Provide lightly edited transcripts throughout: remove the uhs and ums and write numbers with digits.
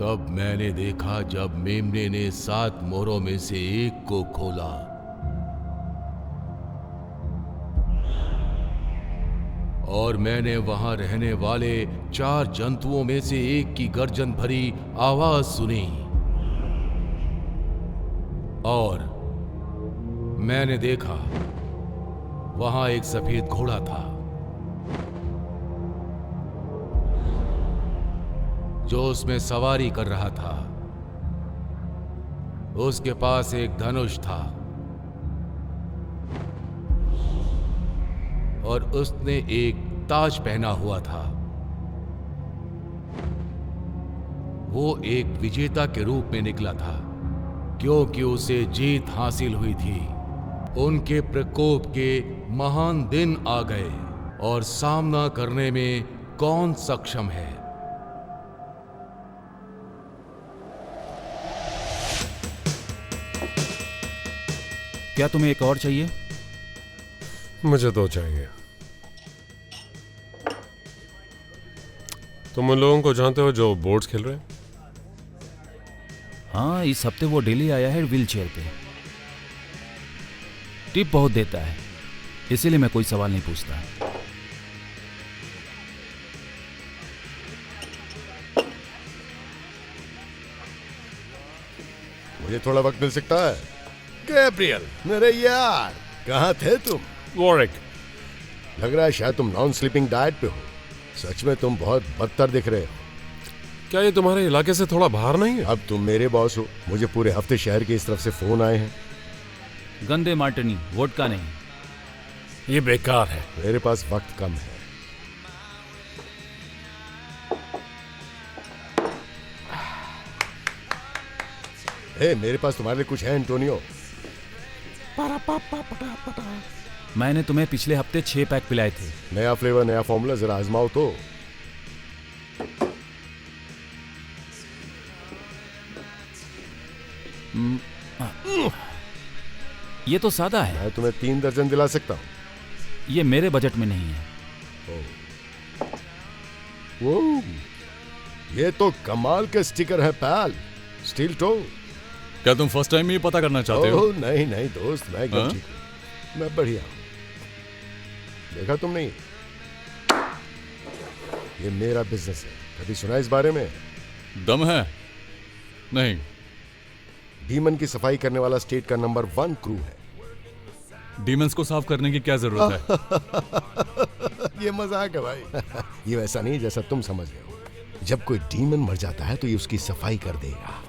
तब मैंने देखा जब मेमने ने 7 मोहरों में से एक को खोला और मैंने वहां रहने वाले 4 जंतुओं में से एक की गर्जन भरी आवाज सुनी और मैंने देखा वहां एक सफेद घोड़ा था जो उसमें सवारी कर रहा था। उसके पास एक धनुष था और उसने एक ताज पहना हुआ था। वो एक विजेता के रूप में निकला था क्योंकि उसे जीत हासिल हुई थी। उनके प्रकोप के महान दिन आ गए और सामना करने में कौन सक्षम है? क्या तुम्हें एक और चाहिए? मुझे 2 चाहिए। तुम उन लोगों को जानते हो जो बोर्ड्स खेल रहे हैं? हाँ, इस हफ्ते वो डेली आया है व्हील चेयर पे। टिप बहुत देता है, इसीलिए मैं कोई सवाल नहीं पूछता। मुझे थोड़ा वक्त मिल सकता है? गैब्रियल, मेरे यार, कहाँ थे तुम? वॉरिक, लग रहा है शायद तुम नॉन स्लीपिंग डाइट पे हो। सच में तुम बहुत बदतर दिख रहे हो। क्या ये तुम्हारे इलाके से थोड़ा बाहर नहीं है? अब तुम मेरे बॉस हो, मुझे पूरे हफ्ते शहर की इस तरफ से फोन आए हैं। गंदे मार्टिनी, वोडका नहीं। ये बेकार है। मेरे पास वक्त कम है। मेरे पास तुम्हारे लिए कुछ है एंटोनियो। मैंने तुम्हें पिछले हफ्ते 6 पैक पिलाए थे। नया फ्लेवर, नया फॉर्मूला, जरा आजमाओ तो। ये तो सादा है। मैं तुम्हें 3 दर्जन दिला सकता हूँ। ये मेरे बजट में नहीं है। वो ये तो कमाल के स्टिकर है पैल। Steel toe. क्या तुम फर्स्ट टाइम ही पता करना चाहते हो? नहीं नहीं दोस्त, मैं एकदम ठीक हूँ। मैं बढ़िया हूँ। देखा तुम नहीं? ये मेरा बिजनेस है। कभी सुना इस बारे में? दम है? नहीं। डीमन की सफाई करने वाला स्टेट का नंबर 1 क्रू है। डीमंस को साफ करने की क्या जरूरत है? ये मजाक है भाई। ये वैसा नहीं जैसा तुम समझ रहे हो। जब कोई डीमन मर जाता है तो ये उसकी सफाई कर देगा।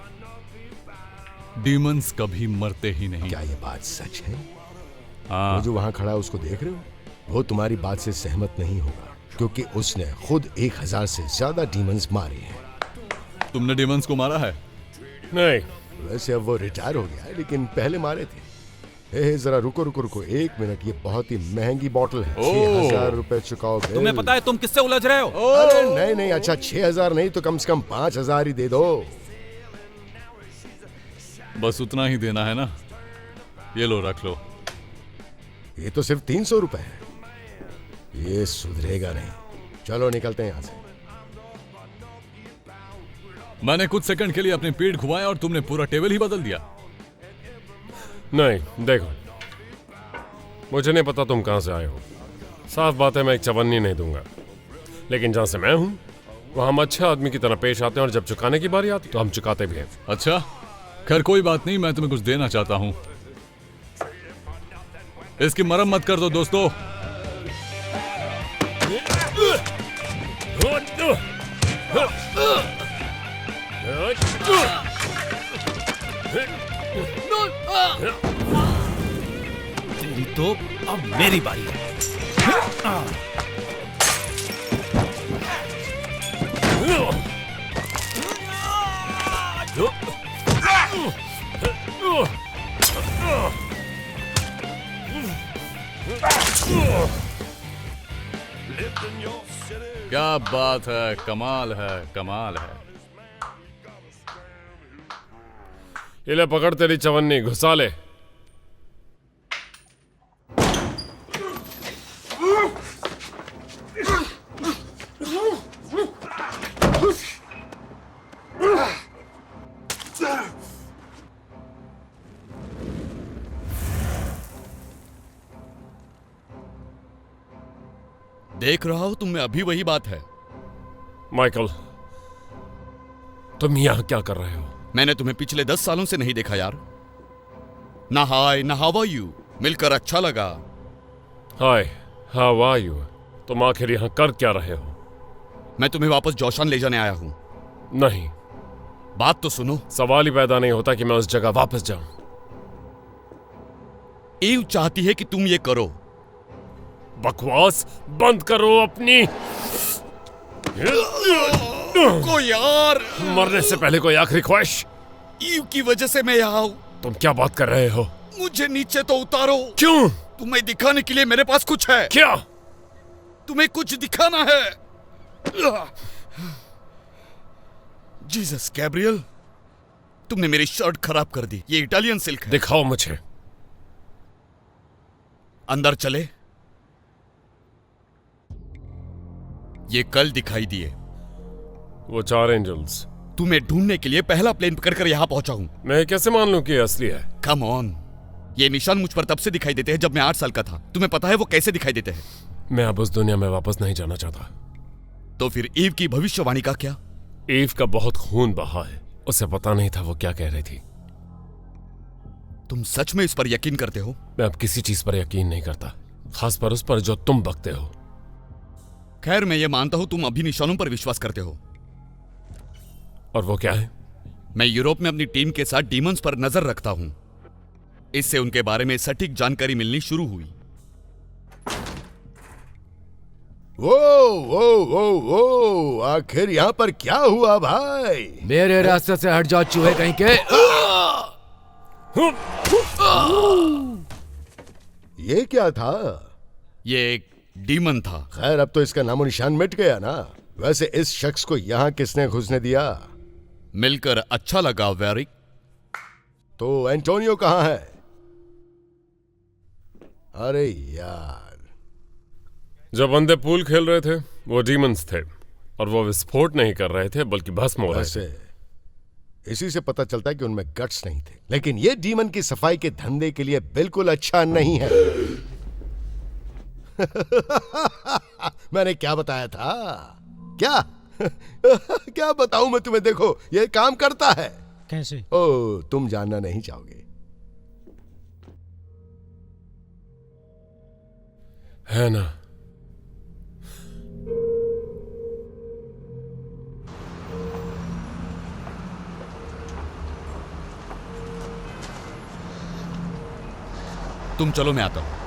डीमंस कभी मरते ही नहीं। क्या ये बात सच है? हाँ। वो जो वहां खड़ा है उसको देख रहे हो? वो तुम्हारी बात से सहमत नहीं होगा क्योंकि उसने खुद 1000 से ज्यादा डीमंस मारे हैं। तुमने डीमंस को मारा है? नहीं। वैसे अब वो रिटायर हो गया है, लेकिन पहले मारे थे। जरा रुको 1 मिनट। ये बहुत ही महंगी बॉटल है। 6000 रुपए चुकाओ। तुम्हें पता है तुम किससे उलझ रहे हो? अरे नहीं, अच्छा 6000 नहीं तो कम से कम 5000 ही दे दो। बस उतना ही देना है ना? ये लो, रख लो। ये तो सिर्फ 300 रुपए है। ये सुधरेगा नहीं। चलो निकलते हैं यहाँ से। मैंने कुछ सेकंड के लिए अपनी पीठ घुमाया और तुमने पूरा टेबल ही बदल दिया। नहीं, देखो, मुझे नहीं पता तुम कहां से आए हो। साफ बात है, मैं एक चवन्नी नहीं दूंगा। लेकिन जहां से मैं हूं वहां हम अच्छे आदमी की तरह पेश आते हैं और जब चुकाने की बारी आती तो हम चुकाते भी हैं। अच्छा, खैर कोई बात नहीं। मैं तुम्हें कुछ देना चाहता हूं। इसकी मरम्मत कर दो दोस्तों। तेरी तो अब मेरी बारी है। क्या बात है, कमाल है, कमाल है। ये ले पकड़ तेरी चवन्नी, घुसा ले। देख रहा हूं तुम में अभी वही बात है। माइकल, तुम यहाँ क्या कर रहे हो? मैंने तुम्हें पिछले 10 सालों से नहीं देखा यार। ना हाय ना हाउ आर यू, मिलकर अच्छा लगा। हाय, हाउ आर यू? तुम आखिर यहाँ कर क्या रहे हो? मैं तुम्हें वापस जोशान ले जाने आया हूं। नहीं, बात तो सुनो। सवाल ही पैदा नहीं होता कि मैं उस जगह वापस जाऊं। ईव चाहती है कि तुम ये करो। बकवास बंद करो अपनी। को यार, मरने से पहले कोई आखिरी ख्वाहिश? ईव की वजह से मैं यहाँ हूं। तुम क्या बात कर रहे हो? मुझे नीचे तो उतारो। क्यों? तुम्हें दिखाने के लिए मेरे पास कुछ है। क्या? तुम्हें कुछ दिखाना है। जीसस गैब्रियल, तुमने मेरी शर्ट खराब कर दी। ये इटालियन सिल्क है। दिखाओ मुझे। अंदर चले। ये कल दिखाई दिए। वो 4 एंजल्स। तुम्हें ढूंढने के लिए पहला प्लेन पकड़कर यहां पहुंचा हूं। मैं कैसे मान लूं कि ये असली है? कम ऑन, ये निशान मुझ पर तब से दिखाई देते हैं जब मैं 8 साल का था। तुम्हें पता है वो कैसे दिखाई देते हैं? मैं अब उस दुनिया में वापस नहीं जाना चाहता। तो फिर ईव की भविष्यवाणी का क्या? ईव का बहुत खून बहा है। उसे पता नहीं था वो क्या कह रही थी। तुम सच में इस पर यकीन करते हो? मैं अब किसी चीज पर यकीन नहीं करता, खास पर उस पर जो तुम बकते हो। खैर, मैं ये मानता हूं तुम अभी निशानों पर विश्वास करते हो। और वो क्या है? मैं यूरोप में अपनी टीम के साथ डीमंस पर नजर रखता हूं। इससे उनके बारे में सटीक जानकारी मिलनी शुरू हुई। वो आखिर यहाँ पर क्या हुआ भाई? मेरे रास्ते से हट जाओ चूहे कहीं के। ये क्या था? ये एक डीमन था। खैर, अब तो इसका नामो निशान मिट गया ना। वैसे इस शख्स को यहाँ किसने घुसने दिया? मिलकर अच्छा लगा वेरिक। तो एंटोनियो कहाँ है? अरे यार, जब बंदे पूल खेल रहे थे वो डीमंस थे, और वो विस्फोट नहीं कर रहे थे बल्कि भस्म हो रहे थे। वैसे इसी से पता चलता है कि उनमें गट्स नहीं थे। लेकिन ये डीमन की सफाई के धंधे के लिए बिल्कुल अच्छा नहीं है। मैंने क्या बताया था? क्या? क्या बताऊं मैं तुम्हें? देखो, ये काम करता है। कैसे? ओ, तुम जानना नहीं चाहोगे। है ना? तुम चलो, मैं आता हूं।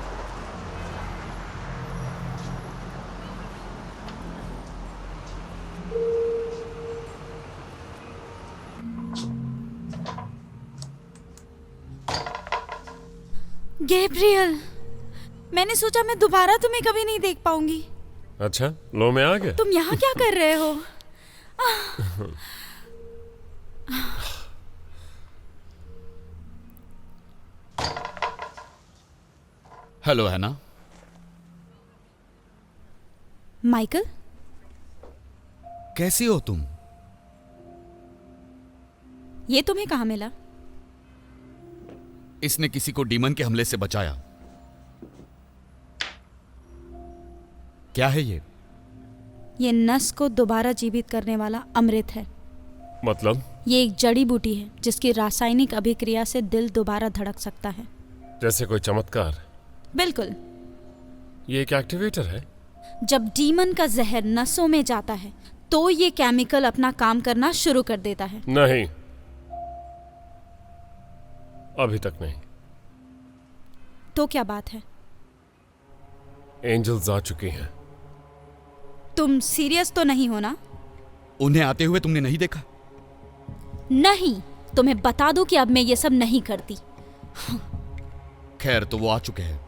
गैब्रियल, मैंने सोचा मैं दोबारा तुम्हें कभी नहीं देख पाऊंगी। अच्छा, लो मैं आ गया। तुम यहाँ क्या कर रहे हो? हेलो हैना। माइकल, कैसी हो तुम? ये तुम्हें कहाँ मिला? इसने किसी को डीमन के हमले से बचाया। क्या है ये? ये नस को दोबारा जीवित करने वाला अमृत है। मतलब? ये एक जड़ी बूटी है जिसकी रासायनिक अभिक्रिया से दिल दोबारा धड़क सकता है। जैसे कोई चमत्कार? बिल्कुल। ये एक एक्टिवेटर है? जब डीमन का जहर नसों में जाता है तो ये केमिकल अपना काम करना शुरू कर देता है। नहीं, अभी तक नहीं। तो क्या बात है? एंजल्स आ चुकी हैं। तुम सीरियस तो नहीं हो ना? उन्हें आते हुए तुमने नहीं देखा? नहीं, तुम्हें बता दूं कि अब मैं ये सब नहीं करती। खैर, तो वो आ चुके हैं।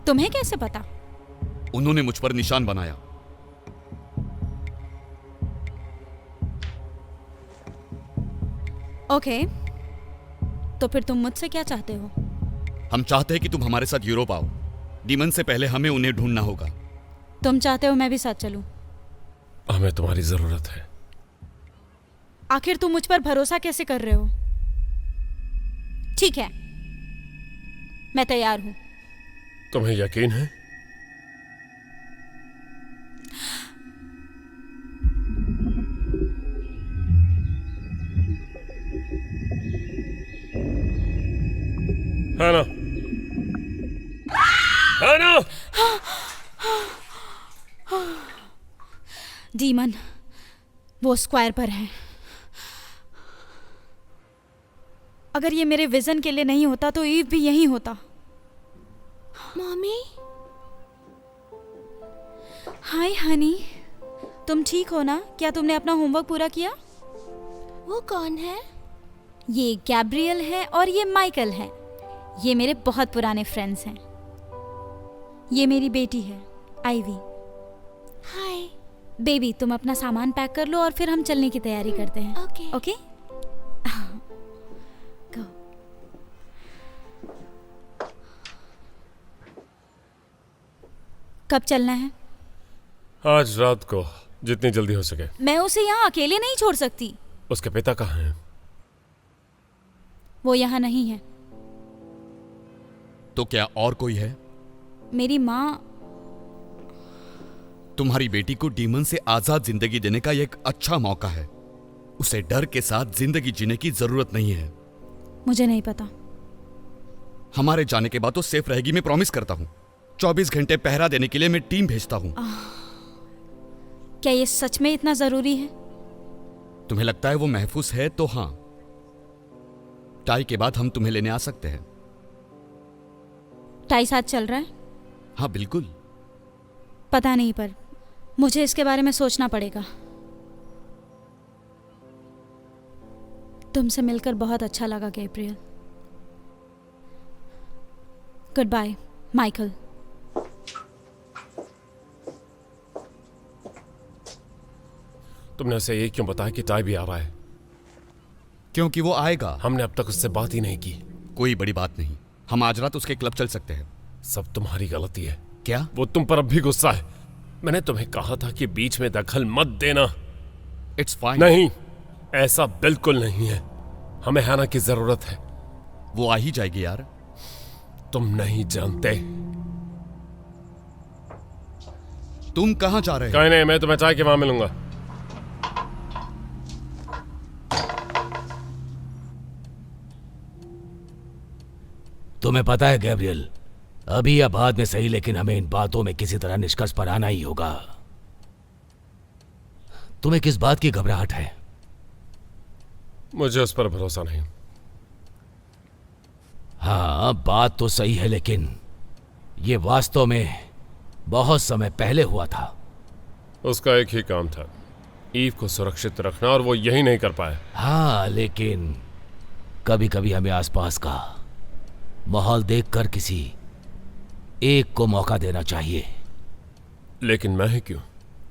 तुम्हें कैसे पता? उन्होंने मुझ पर निशान बनाया। ओके, तो फिर तुम मुझसे क्या चाहते हो? हम चाहते हैं कि तुम हमारे साथ यूरोप आओ। डीमन से पहले हमें उन्हें ढूंढना होगा। तुम चाहते हो मैं भी साथ चलूं? हमें तुम्हारी जरूरत है। आखिर तुम मुझ पर भरोसा कैसे कर रहे हो? ठीक है, मैं तैयार हूं। तुम्हें यकीन है? है ना? है ना? डीमन वो स्क्वायर पर है। अगर ये मेरे विजन के लिए नहीं होता तो ईव भी यहीं होता। मम्मी, हाय हनी, तुम ठीक हो ना? क्या तुमने अपना होमवर्क पूरा किया? वो कौन है? ये गैब्रियल है और ये माइकल है। ये मेरे बहुत पुराने फ्रेंड्स हैं। ये मेरी बेटी है आइवी। हाय। बेबी तुम अपना सामान पैक कर लो और फिर हम चलने की तैयारी करते हैं। ओके। Okay go. कब चलना है? आज रात को, जितनी जल्दी हो सके। मैं उसे यहाँ अकेले नहीं छोड़ सकती। उसके पिता कहाँ हैं? वो यहाँ नहीं है। तो क्या और कोई है? मेरी माँ। तुम्हारी बेटी को डीमन से आजाद जिंदगी देने का यह एक अच्छा मौका है। उसे डर के साथ जिंदगी जीने की जरूरत नहीं है। मुझे नहीं पता। हमारे जाने के बाद तो सेफ रहेगी, मैं प्रॉमिस करता हूं। 24 घंटे पहरा देने के लिए मैं टीम भेजता हूं। क्या ये सच में इतना जरूरी है? तुम्हें लगता है वो महफूज है तो हां, टाई के बाद हम तुम्हें लेने आ सकते हैं। टाई साथ चल रहा है? हाँ बिल्कुल। पता नहीं, पर मुझे इसके बारे में सोचना पड़ेगा। तुमसे मिलकर बहुत अच्छा लगा गैब्रियल। Good by Michael. तुमने उसे ये क्यों बताया कि टाई भी आ रहा है? क्योंकि वो आएगा। हमने अब तक उससे बात ही नहीं की। कोई बड़ी बात नहीं, हम आज रात उसके क्लब चल सकते हैं। सब तुम्हारी गलती है। क्या? वो तुम पर अब भी गुस्सा है। मैंने तुम्हें कहा था कि बीच में दखल मत देना। It's fine. नहीं, ऐसा बिल्कुल नहीं है। हमें हैना की जरूरत है। वो आ ही जाएगी यार। तुम नहीं जानते। तुम कहां जा रहे हो? कहीं नहीं, मैं तुम्हें चाय के वहां मिलूंगा। तुम्हें पता है गैब्रियल, अभी या बाद में सही, लेकिन हमें इन बातों में किसी तरह निष्कर्ष पर आना ही होगा। तुम्हें किस बात की घबराहट है? मुझे उस पर भरोसा नहीं। हाँ, बात तो सही है, लेकिन ये वास्तव में बहुत समय पहले हुआ था। उसका एक ही काम था, ईव को सुरक्षित रखना, और वो यही नहीं कर पाया। हाँ, लेकिन कभी कभी हमें आसपास का माहौल देखकर किसी एक को मौका देना चाहिए। लेकिन मैं ही क्यों?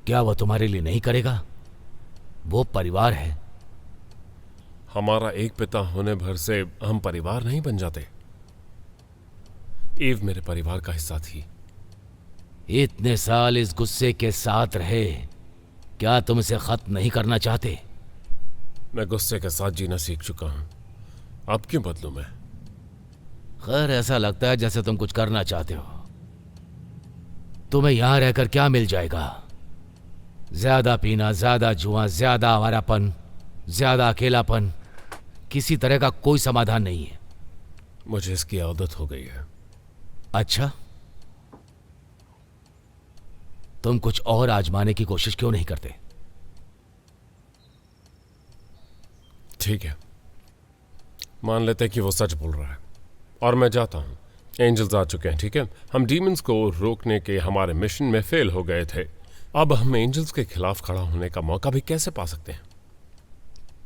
क्या वो तुम्हारे लिए नहीं करेगा? वो परिवार है। हमारा एक पिता होने भर से हम परिवार नहीं बन जाते। ईव मेरे परिवार का हिस्सा थी। इतने साल इस गुस्से के साथ रहे, क्या तुम इसे खत्म नहीं करना चाहते? मैं गुस्से के साथ जीना सीख चुका हूं, अब क्यों बदलूं मैं? खैर, ऐसा लगता है जैसे तुम कुछ करना चाहते हो। तुम्हें यहां रहकर क्या मिल जाएगा? ज्यादा पीना, ज्यादा जुआ, ज्यादा आवारापन, ज्यादा अकेलापन। किसी तरह का कोई समाधान नहीं है। मुझे इसकी आदत हो गई है। अच्छा, तुम कुछ और आजमाने की कोशिश क्यों नहीं करते? ठीक है, मान लेते कि वो सच बोल रहा है और मैं जाता हूं। एंजल्स आ चुके हैं, ठीक है? हम डीमंस को रोकने के हमारे मिशन में फेल हो गए थे। अब हम एंजल्स के खिलाफ खड़ा होने का मौका भी कैसे पा सकते हैं?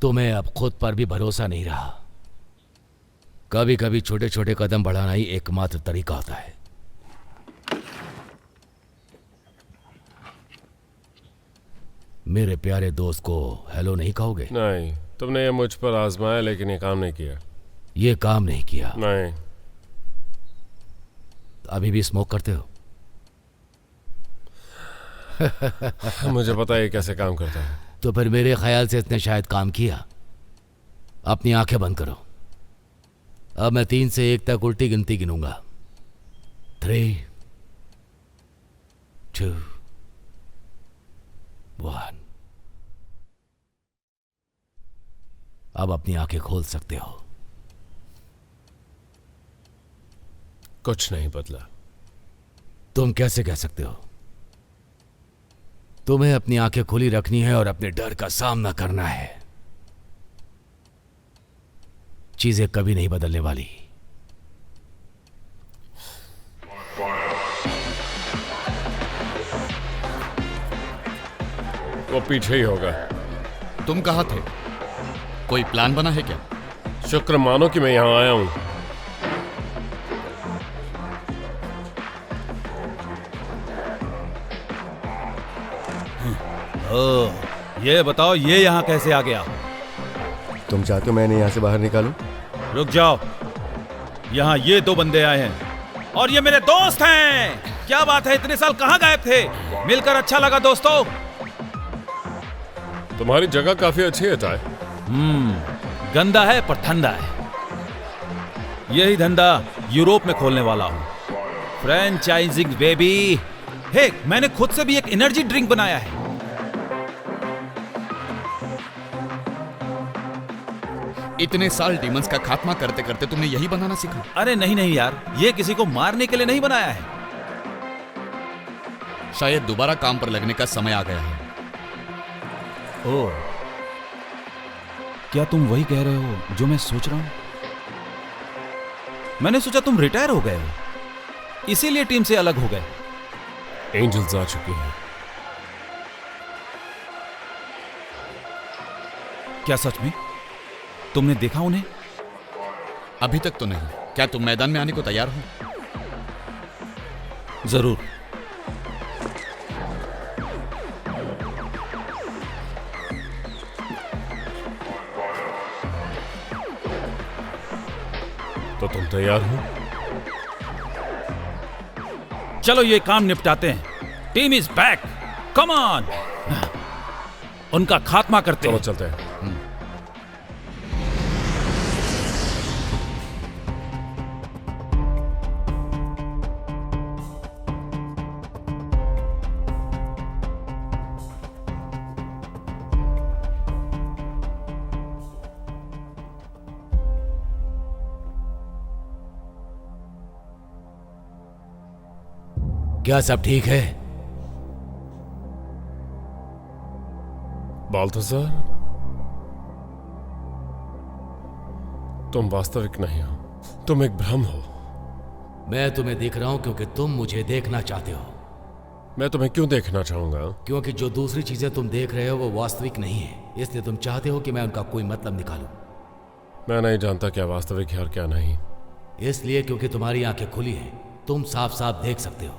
तुम्हें अब खुद पर भी भरोसा नहीं रहा। कभी कभी छोटे छोटे कदम बढ़ाना ही एकमात्र तरीका होता है। मेरे प्यारे दोस्त को हेलो नहीं कहोगे? नहीं, तुमने ये मुझ पर आजमाया लेकिन ये काम नहीं किया। ये काम नहीं किया? नहीं। अभी भी स्मोक करते हो? मुझे पता है ये कैसे काम करता है। तो फिर मेरे ख्याल से इसने शायद काम किया। अपनी आंखें बंद करो। अब मैं 3 से 1 तक उल्टी गिनती गिनूंगा। 3, 2, 1। अब अपनी आंखें खोल सकते हो। कुछ नहीं बदला। तुम कैसे कह सकते हो? तुम्हें अपनी आंखें खुली रखनी है और अपने डर का सामना करना है। चीजें कभी नहीं बदलने वाली। वो पीछे ही होगा। तुम कहाँ थे? कोई प्लान बना है क्या? शुक्र मानो कि मैं यहां आया हूं। ये बताओ, ये यहाँ कैसे आ गया? तुम चाहते हो मैंने यहाँ से बाहर निकालूं? रुक जाओ, यहाँ ये दो बंदे आए हैं और ये मेरे दोस्त हैं। क्या बात है, इतने साल कहाँ गायब थे? मिलकर अच्छा लगा दोस्तों। तुम्हारी जगह काफी अच्छी है चाय। गंदा है पर ठंडा है। यही धंधा यूरोप में खोलने वाला हूँ, फ्रेंचाइजिंग बेबी। हे, मैंने खुद से भी एक एनर्जी ड्रिंक बनाया है। इतने साल डीमंस का खात्मा करते करते तुमने यही बनाना सीखा? अरे नहीं नहीं यार, ये किसी को मारने के लिए नहीं बनाया है। शायद दोबारा काम पर लगने का समय आ गया है। ओह, क्या तुम वही कह रहे हो जो मैं सोच रहा हूं? मैंने सोचा तुम रिटायर हो गए हो, इसीलिए टीम से अलग हो गए। एंजल्स आ चुकी हैं। क्या सच में? तुमने देखा उन्हें? अभी तक तो नहीं। क्या तुम मैदान में आने को तैयार हो? जरूर। तो तुम तैयार हो? चलो ये काम निपटाते हैं। Team is back, come on. उनका खात्मा करते चलो हैं। चलते हैं। क्या सब ठीक है? बाल्थासार, तुम वास्तविक नहीं हो, तुम एक भ्रम हो। मैं तुम्हें देख रहा हूं क्योंकि तुम मुझे देखना चाहते हो। मैं तुम्हें क्यों देखना चाहूंगा? क्योंकि जो दूसरी चीजें तुम देख रहे हो वो वास्तविक नहीं है, इसलिए तुम चाहते हो कि मैं उनका कोई मतलब निकालूं। मैं नहीं जानता क्या वास्तविक है और क्या नहीं। इसलिए क्योंकि तुम्हारी आंखें खुली हैं, तुम साफ साफ देख सकते हो।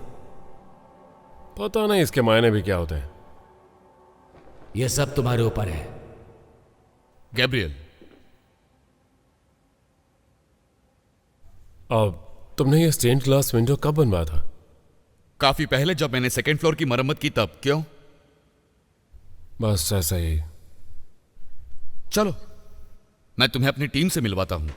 पता नहीं इसके मायने भी क्या होते हैं। यह सब तुम्हारे ऊपर है। गैब्रियल, अब तुमने ये स्टेन ग्लास विंडो कब बनवाया था? काफी पहले जब मैंने सेकेंड फ्लोर की मरम्मत की तब। क्यों? बस ऐसा ही। चलो मैं तुम्हें अपनी टीम से मिलवाता हूं।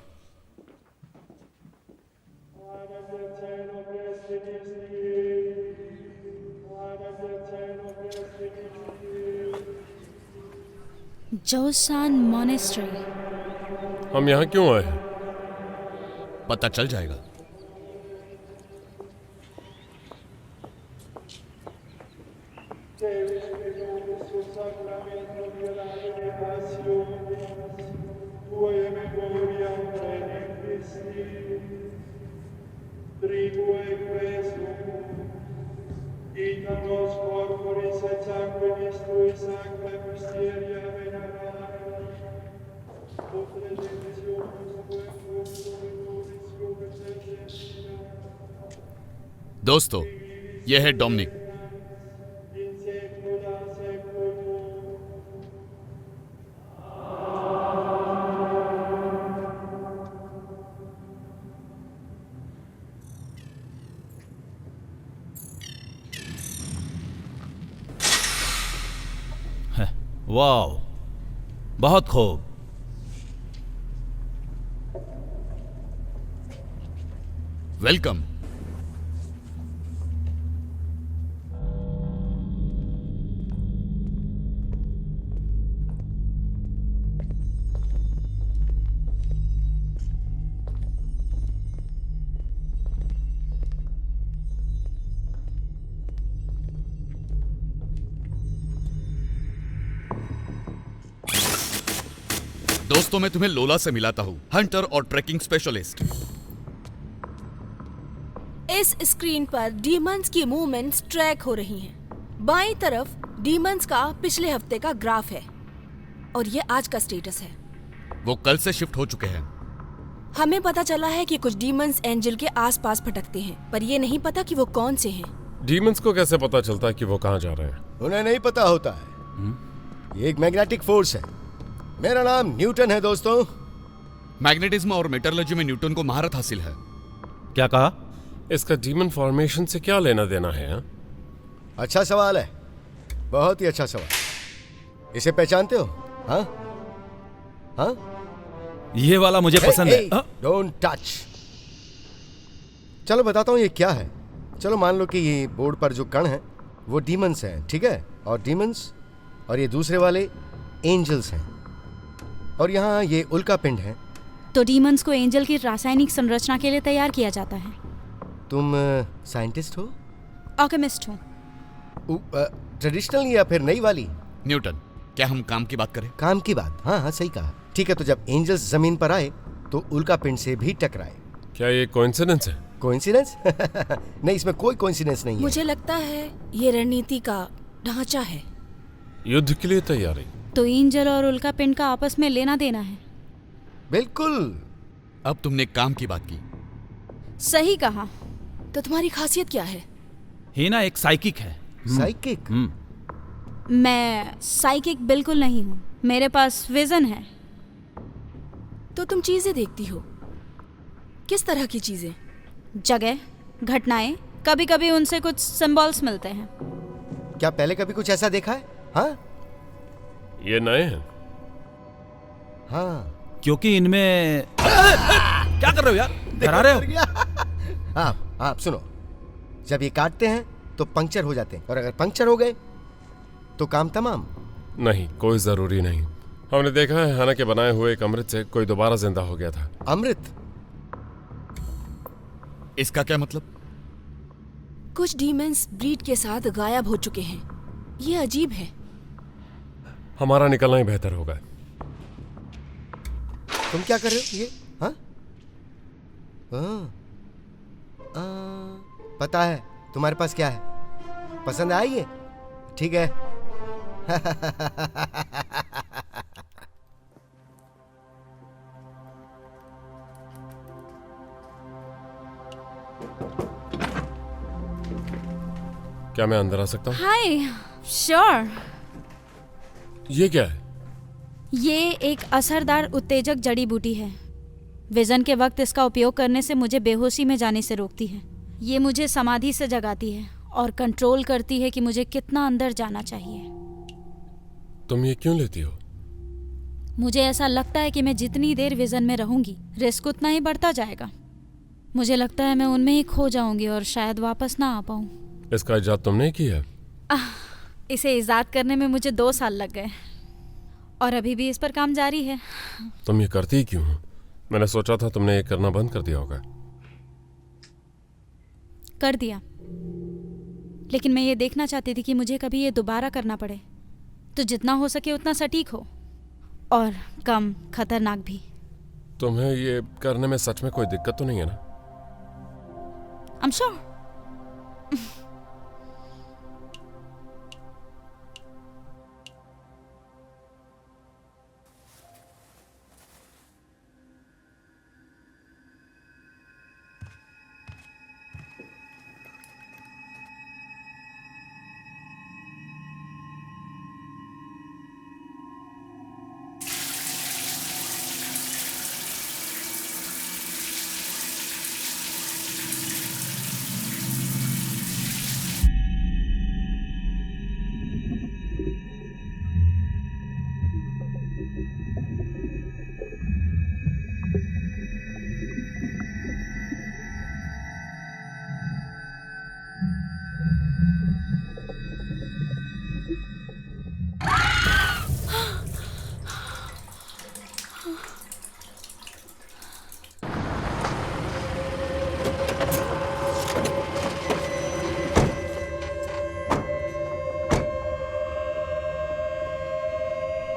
जोसान मॉनेस्ट्री। हम यहां क्यों आए हैं? पता चल जाएगा। दोस्तों, यह है डोमिनिक। वाह, बहुत खूब। वेलकम। दोस्तों, मैं तुम्हें लोला से मिलाता हूँ, हंटर और ट्रैकिंग स्पेशलिस्ट। इस स्क्रीन पर डीमंस की मूवमेंट्स ट्रैक हो रही हैं। बाईं तरफ डीमंस का पिछले हफ्ते का ग्राफ है और ये आज का स्टेटस है। वो कल से शिफ्ट हो चुके हैं। हमें पता चला है कि कुछ डीमंस एंजल के आसपास भटकते हैं, पर ये नहीं पता कि वो कौन से हैं। डीमंस को कैसे पता चलता है कि वो कहाँ जा रहे हैं? उन्हें नहीं पता होता है। ये एक मैग्नेटिक फोर्स है। मेरा नाम न्यूटन है दोस्तों। मैग्नेटिज्म और मेटलर्जी में न्यूटन को महारत हासिल है। क्या कहा? इसका डीमन फॉर्मेशन से क्या लेना देना है? हाँ? अच्छा सवाल है, बहुत ही अच्छा सवाल। इसे पहचानते हो? हाँ हाँ, ये वाला मुझे पसंद है। Don't touch. चलो बताता हूँ ये क्या है। चलो मान लो कि ये बोर्ड पर जो कण है वो डीमंस हैं, ठीक है? और डीमंस और ये दूसरे वाले एंजल्स हैं, और यहाँ ये उल्का पिंड है। तो डीमंस को एंजल की रासायनिक संरचना के लिए तैयार किया जाता है। तुम साइंटिस्ट हो? ऑल्केमिस्ट हूँ। ट्रेडिशनल या फिर नई वाली? न्यूटन, क्या हम काम की बात करें? काम की बात? हाँ हाँ, सही कहा। ठीक है, तो जब एंजल्स जमीन पर आए तो उल्का पिंड से भी टकराए। क्या ये कोइंसिडेंस है? कोइंसिडेंस? नहीं, इसमें कोई कोइंसिडेंस नहीं है। मुझे लगता है ये रणनीति का ढांचा है। युद्ध के लिए तैयारी? तो एंजल और उल्का पिंड का आपस में लेना देना है। बिल्कुल। अब तुमने काम की बात की। सही कहा। तो तुम्हारी खासियत क्या है? हीना एक साइकिक है। साइकिक? मैं साइकिक बिल्कुल नहीं हूँ। मेरे पास विजन है। तो तुम चीजें देखती हो? किस तरह की चीजें? जगह, घटनाएं, कभी कभी उनसे कुछ सिंबल्स मिलते हैं। क्या पहले कभी कुछ ऐसा देखा है? हाँ ये नए हैं? हाँ। क्योंकि इनमें क्या कर रहे हो यार? डरा रहे हो? आप सुनो, जब ये काटते हैं तो पंक्चर हो जाते हैं, और अगर पंक्चर हो गए तो काम तमाम। नहीं, कोई जरूरी नहीं। हमने देखा है हाना के बनाए हुए एक अमृत से कोई दोबारा जिंदा हो गया था। अमृत? इसका क्या मतलब? कुछ डीमंस ब्रीड के साथ गायब हो चुके हैं। ये अजीब है। हमारा निकलना ही बेहतर होगा। तुम क्या कर रहे हो ये? हाँ पता है तुम्हारे पास क्या है। पसंद आई ये? ठीक है। क्या मैं अंदर आ सकता हूँ? हाय, श्योर। ये क्या है? ये एक असरदार उत्तेजक जड़ी बूटी है। विजन के वक्त इसका उपयोग करने से मुझे बेहोशी में जाने से रोकती है। ये मुझे समाधि से जगाती है और कंट्रोल करती है कि मुझे कितना अंदर जाना चाहिए। तुम ये क्यों लेती हो? मुझे ऐसा लगता है कि मैं जितनी देर विजन में रहूंगी, रिस्क उतना ही बढ़ता जाएगा। मुझे लगता है मैं उनमें ही खो जाऊंगी और शायद वापस ना आ पाऊं। इसका इजाद तुमने किया? इसे इजाद करने में मुझे 2 साल लग गए और अभी भी इस पर काम जारी है। तुम ये करती ही क्यों हो? मैंने सोचा था तुमने ये करना बंद कर दिया होगा। कर दिया, लेकिन मैं ये देखना चाहती थी कि मुझे कभी ये दोबारा करना पड़े तो जितना हो सके उतना सटीक हो और कम खतरनाक भी। तुम्हें ये करने में सच में कोई दिक्कत तो नहीं है ना? I'm sure.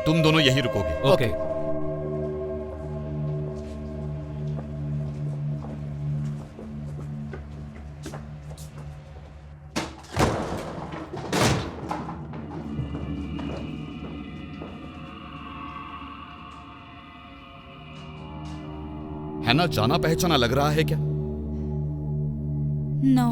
तुम दोनों यहीं रुकोगे। ओके। है ना, जाना पहचाना लग रहा है क्या? नो।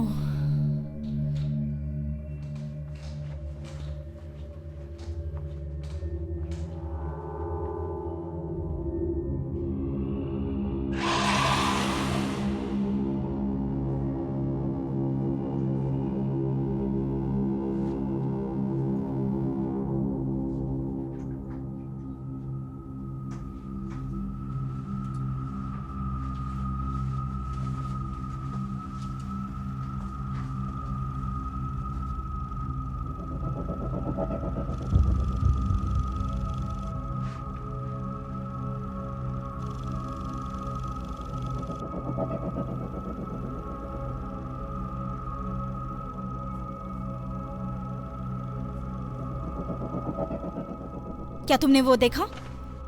क्या तुमने वो देखा?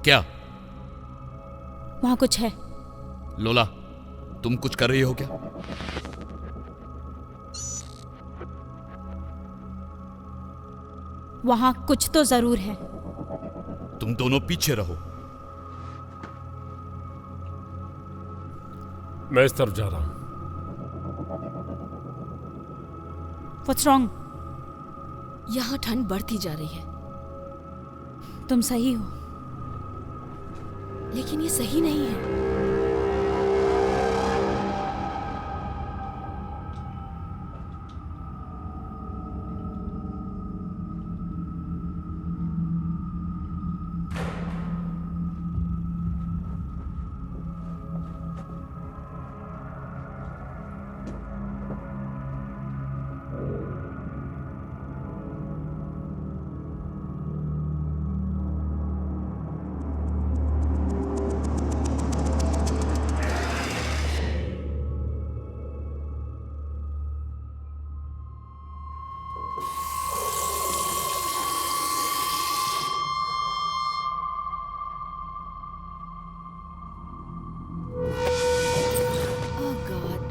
क्या? वहां कुछ है। लोला, तुम कुछ कर रही हो क्या? वहां कुछ तो जरूर है। तुम दोनों पीछे रहो। मैं इस तरफ जा रहा हूं। What's wrong? यहाँ ठंड बढ़ती जा रही है। तुम सही हो। लेकिन ये सही नहीं है।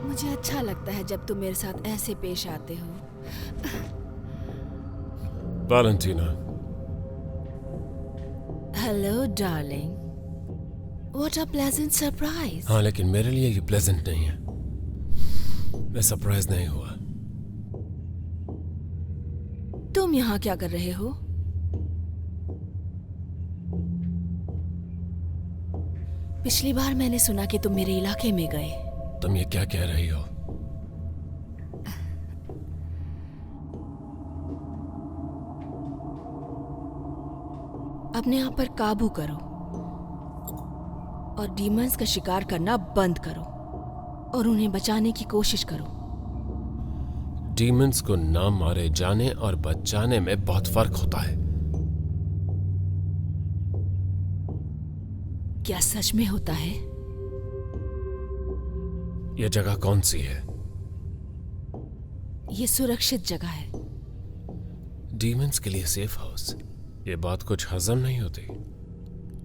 मुझे अच्छा लगता है जब तुम मेरे साथ ऐसे पेश आते हो। Valentina. Hello darling, what a pleasant surprise. हाँ, लेकिन मेरे लिए ये प्लेजेंट नहीं है। मैं सरप्राइज नहीं हुआ। तुम यहाँ क्या कर रहे हो? पिछली बार मैंने सुना कि तुम मेरे इलाके में गए। तुम ये क्या कह रही हो? अपने आप पर काबू करो और डीमंस का शिकार करना बंद करो और उन्हें बचाने की कोशिश करो। डीमंस को ना मारे जाने और बचाने में बहुत फर्क होता है। क्या सच में होता है? यह जगह कौन सी है? ये सुरक्षित जगह है। डीमंस के लिए सेफ हाउस। ये बात कुछ हजम नहीं होती।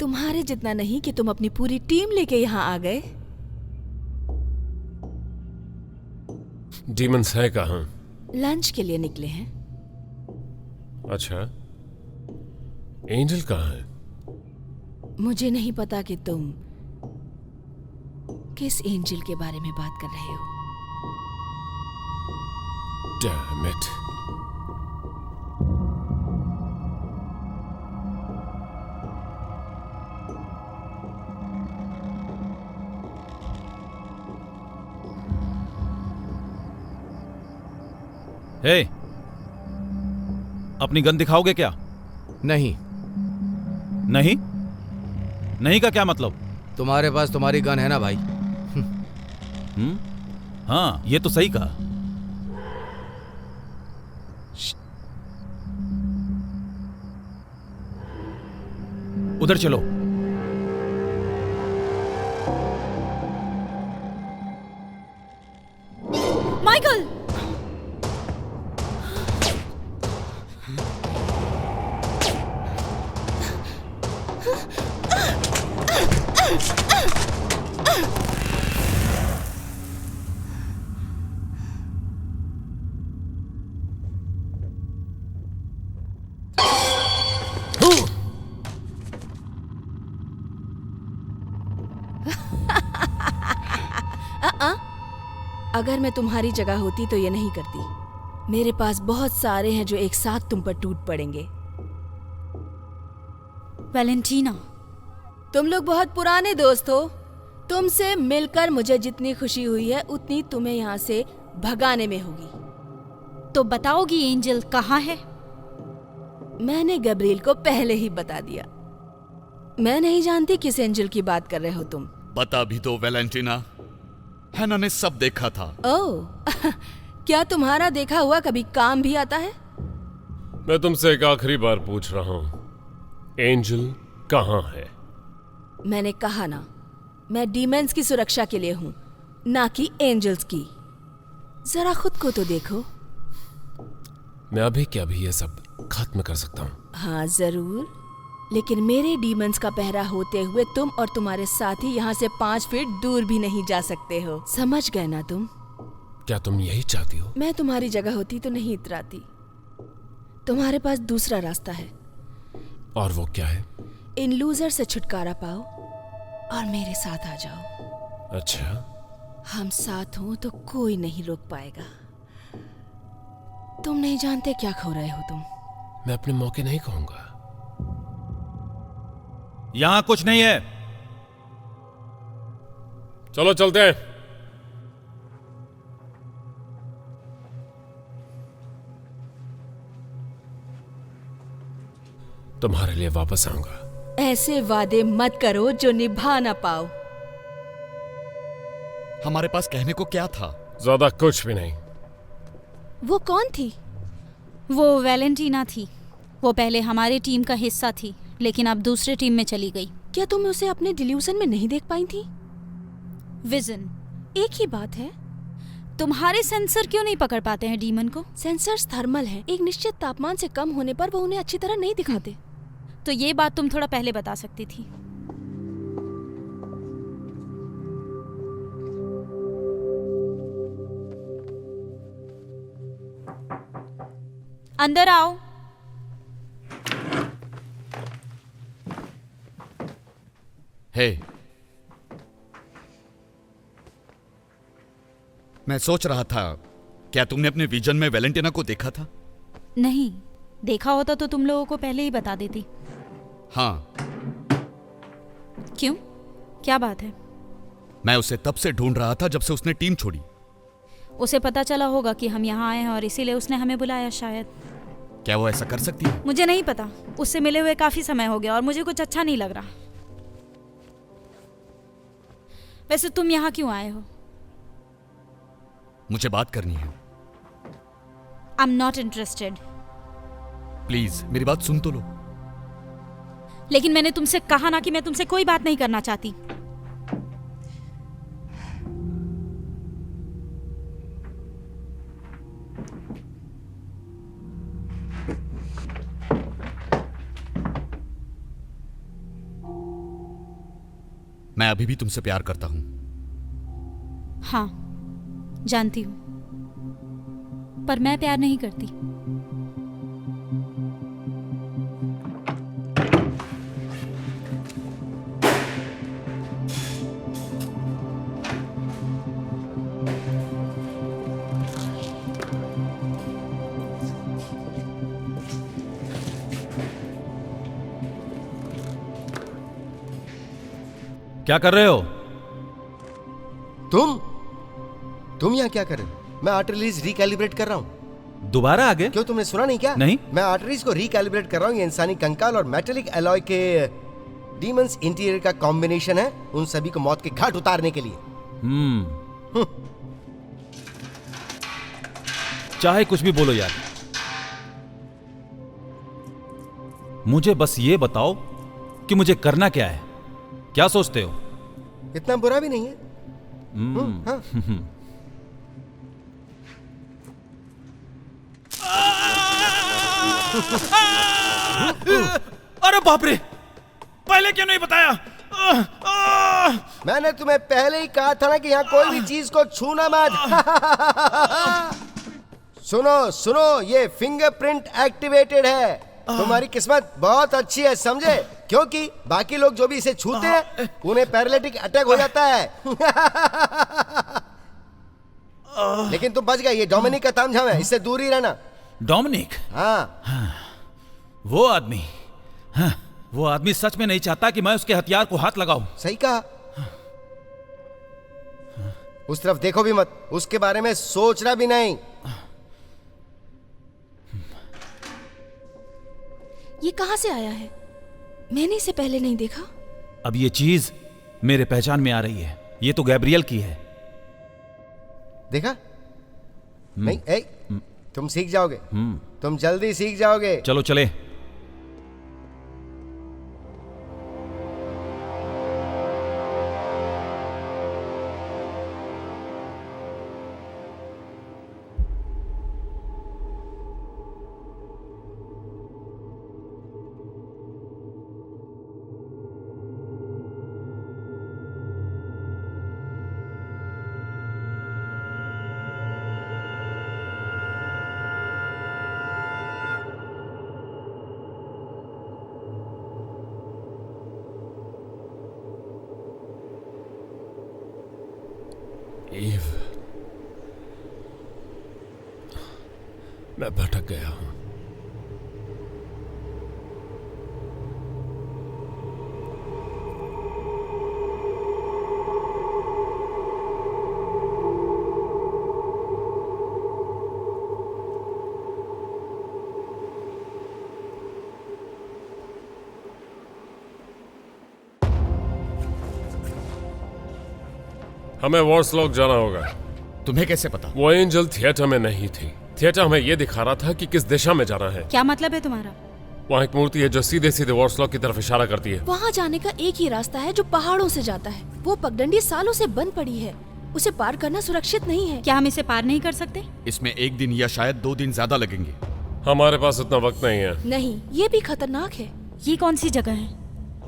तुम्हारे जितना नहीं कि तुम अपनी पूरी टीम लेके यहाँ आ गए। डीमंस है कहाँ? लंच के लिए निकले हैं। अच्छा, एंजल कहाँ है? मुझे नहीं पता कि तुम किस एंजल के बारे में बात कर रहे हो। Damn it. हे, अपनी गन दिखाओगे क्या? नहीं। नहीं? नहीं का क्या मतलब? तुम्हारे पास तुम्हारी गन है ना भाई? हाँ, ये तो सही कहा। उधर चलो। माइकल! अगर मैं तुम्हारी जगह होती तो ये नहीं करती। मेरे पास बहुत सारे हैं जो एक साथ तुम पर टूट पड़ेंगे। वैलेंटीना, तुम लोग बहुत पुराने दोस्त हो। तुमसे मिलकर मुझे जितनी खुशी हुई है उतनी तुम्हें यहाँ से भगाने में होगी। तो बताओगी एंजल कहाँ है? मैंने गब्रिएल को पहले ही बता दिया। मैं नहीं जानती किस एंजल की बात कर रहे हो तुम। बता भी दो वैलेंटीना, हैना ने सब देखा था। ओह क्या तुम्हारा देखा हुआ कभी काम भी आता है? मैं तुमसे एक आखिरी बार पूछ रहा हूं, एंजल कहाँ है? मैंने कहा ना, मैं डीमंस की सुरक्षा के लिए हूँ, ना कि एंजल्स की। जरा खुद को तो देखो। मैं अभी क्या भी ये सब खत्म कर सकता हूँ। हाँ जरूर, लेकिन मेरे डीमंस का पहरा होते हुए तुम और तुम्हारे साथी यहाँ से 5 फीट दूर भी नहीं जा सकते हो। समझ गए ना तुम? क्या तुम यही चाहती हो? मैं तुम्हारी जगह होती तो नहीं इतराती। तुम्हारे पास दूसरा रास्ता है। और वो क्या है? इन लूजर से छुटकारा पाओ और मेरे साथ आ जाओ। अच्छा, हम साथ हो तो कोई नहीं रोक पाएगा। तुम नहीं जानते क्या खो रहे हो तुम। मैं अपने मौके नहीं कहूंगा। यहां कुछ नहीं है। चलो चलते हैं। तुम्हारे लिए वापस आऊंगा। ऐसे वादे मत करो जो निभा ना पाओ। हमारे पास कहने को क्या था? ज्यादा कुछ भी नहीं। वो कौन थी? वो वैलेंटीना थी। वो पहले हमारी टीम का हिस्सा थी, लेकिन अब दूसरे टीम में चली गई। क्या तुम उसे अपने डिल्यूजन में नहीं देख पाई थी? विजन, एक ही बात है। तुम्हारे सेंसर क्यों नहीं पकड़ पाते हैं डीमन को? सेंसर्स थर्मल हैं। एक निश्चित तापमान से कम होने पर वो उन्हें अच्छी तरह नहीं दिखाते। तो ये बात तुम थोड़ा पहले बता सकती थी। अंदर आओ। हे, मैं सोच रहा था, क्या तुमने अपने विजन में वैलेंटीना को देखा था? नहीं, देखा होता तो तुम लोगों को पहले ही बता देती। हाँ। क्यों? क्या बात है? मैं उसे तब से ढूंढ रहा था जब से उसने टीम छोड़ी। उसे पता चला होगा कि हम यहाँ आए हैं और इसीलिए उसने हमें बुलाया शायद। क्या वो ऐसा कर सकती है? मुझे नहीं पता। उससे मिले हुए काफी समय हो गया और मुझे कुछ अच्छा नहीं लग रहा। वैसे तुम यहाँ क्यों आए हो? मुझे बात करनी है। I am not interested. Please मेरी बात सुन तो लो। लेकिन मैंने तुमसे कहा ना कि मैं तुमसे कोई बात नहीं करना चाहती। मैं अभी भी तुमसे प्यार करता हूं। हाँ, जानती हूं, पर मैं प्यार नहीं करती। क्या कर रहे हो? तुम यहाँ क्या कर रहे हो? मैं आर्टरीज रिकैलिब्रेट कर रहा हूँ। दोबारा आगे? क्यों, तुमने सुना नहीं क्या? नहीं। मैं आर्टरीज को रिकैलिब्रेट कर रहा हूँ। ये इंसानी कंकाल और मेटेलिक एलॉय के डीमंस इंटीरियर का कॉम्बिनेशन है, उन सभी को मौत के घाट उतारने के लिए। चाहे कुछ भी बोलो यार, मुझे बस ये बताओ कि मुझे करना क्या है। क्या सोचते हो? इतना बुरा भी नहीं है। हाँ। अरे बाप रे, पहले क्यों नहीं बताया? मैंने तुम्हें पहले ही कहा था ना कि यहाँ कोई भी चीज को छूना मत। सुनो, ये फिंगरप्रिंट एक्टिवेटेड है। तुम्हारी किस्मत बहुत अच्छी है, समझे? क्योंकि बाकी लोग जो भी इसे छूते हैं उन्हें पैरालिटिक अटैक हो जाता है। लेकिन तुम बच गए, ये डोमिनिक का तामझाम है, इससे दूर ही रहना। डोमिनिक? हाँ। वो आदमी, हाँ, वो आदमी सच में नहीं चाहता कि मैं उसके हथियार को हाथ लगाऊं। सही कहा। उस तरफ देखो भी मत, उसके बारे में सोचना भी नहीं। ये कहां से आया है? मैंने इसे पहले नहीं देखा। अब ये चीज मेरे पहचान में आ रही है। ये तो गैब्रियल की है। देखा? नहीं, तुम सीख जाओगे, तुम जल्दी सीख जाओगे। चलो चले। ईव, मैं भटक गया हूं। हमें वॉर्सलॉक जाना होगा। तुम्हें कैसे पता? वो एंजल थिएटर में नहीं थी। थिएटर हमें ये दिखा रहा था कि किस दिशा में जाना है। क्या मतलब है तुम्हारा? वहाँ एक मूर्ति है जो सीधे सीधे वॉर्सलॉक की तरफ इशारा करती है। वहाँ जाने का एक ही रास्ता है जो पहाड़ों से जाता है। वो पगडंडी सालों से बंद पड़ी है, उसे पार करना सुरक्षित नहीं है। क्या हम इसे पार नहीं कर सकते? इसमें 1 दिन या शायद 2 दिन ज्यादा लगेंगे। हमारे पास उतना वक्त नहीं है। नहीं, ये भी खतरनाक है। ये कौन सी जगह है?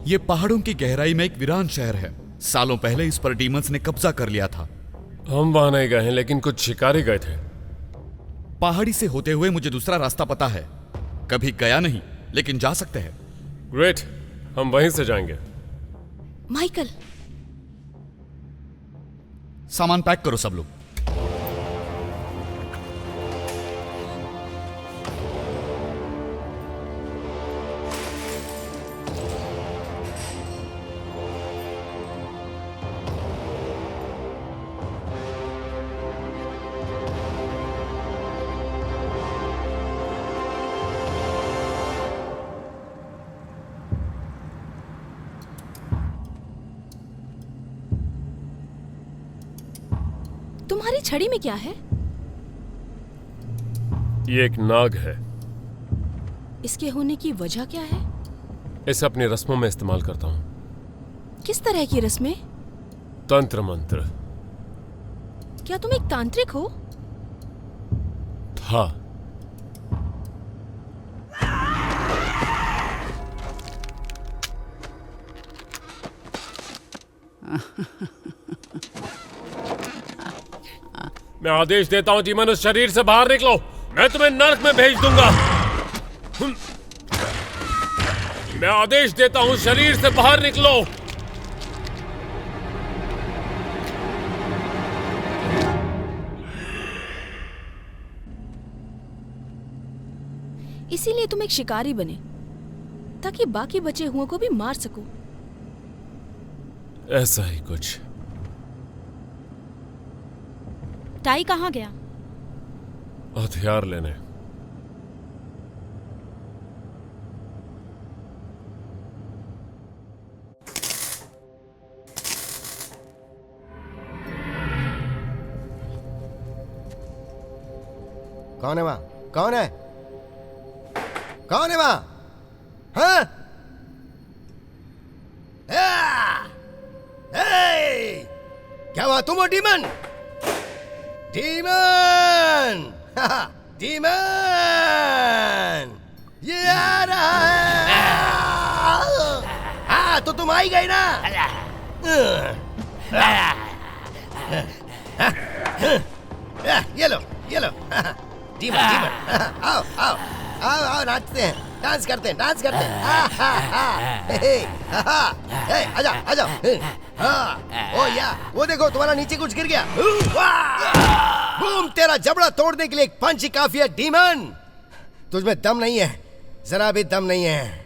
ये पहाड़ों की गहराई में एक वीरान शहर है। सालों पहले इस पर डीमंस ने कब्जा कर लिया था। हम वहां नहीं गए हैं, लेकिन कुछ शिकारी गए थे। पहाड़ी से होते हुए मुझे दूसरा रास्ता पता है। कभी गया नहीं, लेकिन जा सकते हैं। ग्रेट, हम वहीं से जाएंगे। माइकल, सामान पैक करो सब लोग। तुम्हारी छड़ी में क्या है? ये एक नाग है। इसके होने की वजह क्या है? इसे अपनी रस्मों में इस्तेमाल करता हूं। किस तरह की रस्में? तंत्र मंत्र। क्या तुम एक तांत्रिक हो? था। मैं आदेश देता हूं डीमन, उस शरीर से बाहर निकलो। मैं तुम्हें नर्क में भेज दूंगा। मैं आदेश देता हूं, शरीर से बाहर निकलो। इसीलिए तुम एक शिकारी बने, ताकि बाकी बचे हुओं को भी मार सको। ऐसा ही कुछ। टाई कहाँ गया? हथियार लेने। कौन है वहां? कौन है? कौन है वहां? हाँ? क्या हुआ? तुम हो डीमन? डीमन! डीमन! ये आ रहा है। हाँ, तो तुम आई गई ना? ये लो, ये लो। Demon, demon. आओ, आओ, आओ, आओ, नाचते हैं। डांस करते हैं, डांस करते हैं। आजा आजा। ओ या, वो देखो तुम्हारा नीचे कुछ गिर गया। बूम, तेरा जबड़ा तोड़ने के लिए एक पंच ही काफी है डीमन। तुझमें दम नहीं है, जरा भी दम नहीं है।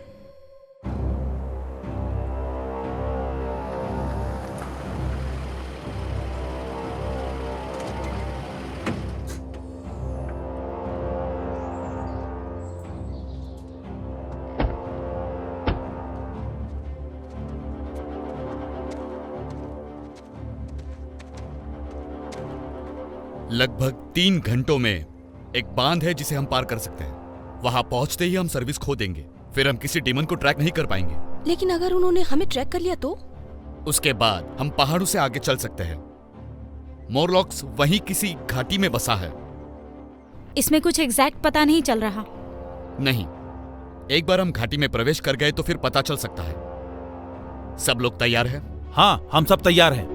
लगभग 3 घंटों में एक बांध है जिसे हम पार कर सकते हैं। वहां पहुंचते ही हम सर्विस खो देंगे, फिर हम किसी डीमन को ट्रैक नहीं कर पाएंगे। लेकिन अगर उन्होंने हमें ट्रैक कर लिया तो? उसके बाद हम पहाड़ों से आगे चल सकते हैं। मोरलॉक्स वहीं किसी घाटी में बसा है। इसमें कुछ एग्जैक्ट पता नहीं चल रहा। नहीं, एक बार हम घाटी में प्रवेश कर गए तो फिर पता चल सकता है। सब लोग तैयार हैं? हाँ, हम सब तैयार हैं।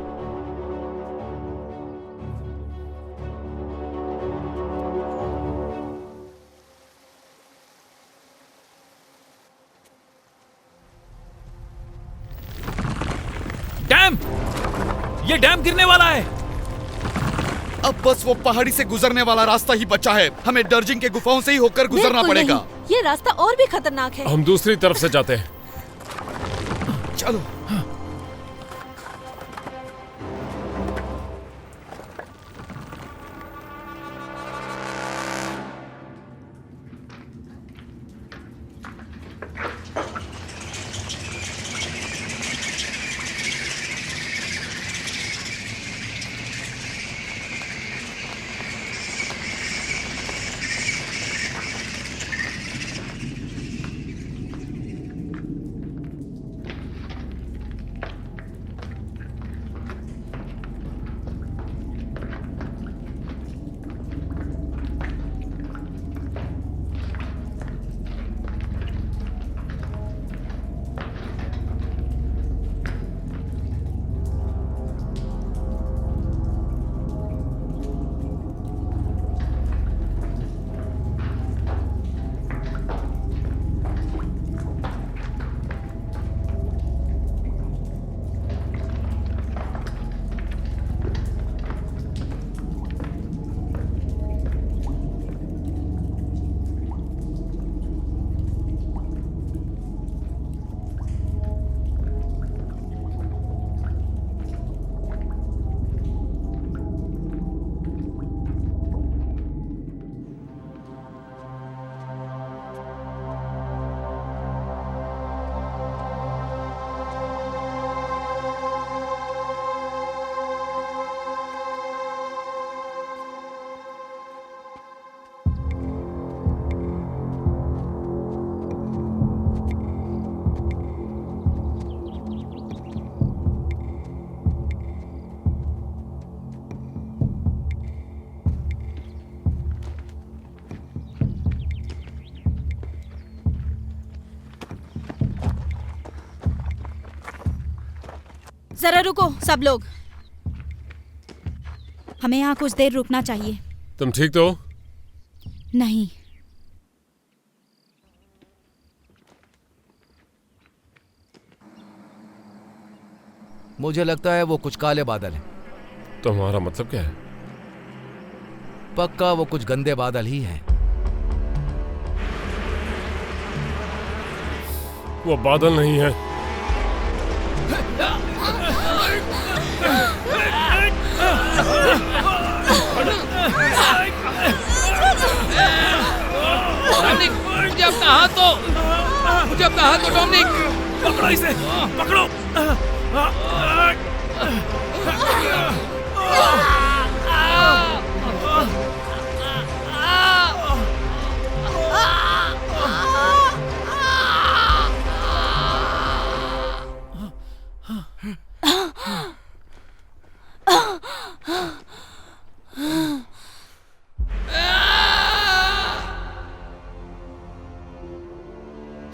डैम! ये डैम गिरने वाला है। अब बस वो पहाड़ी से गुजरने वाला रास्ता ही बचा है। हमें डर्जिंग के गुफाओं से ही होकर गुजरना बिल्कुल पड़ेगा। नहीं। ये रास्ता और भी खतरनाक है। हम दूसरी तरफ से जाते हैं। चलो। जरा रुको सब लोग, हमें यहाँ कुछ देर रुकना चाहिए। तुम ठीक तो हो? नहीं, मुझे लगता है वो कुछ काले बादल हैं। तुम्हारा मतलब क्या है? पक्का वो कुछ गंदे बादल ही हैं। वो बादल नहीं है। डोमिनिक, मुझे अपना हाथ दो डोमिनिक। पकड़ो इसे, पकड़ो।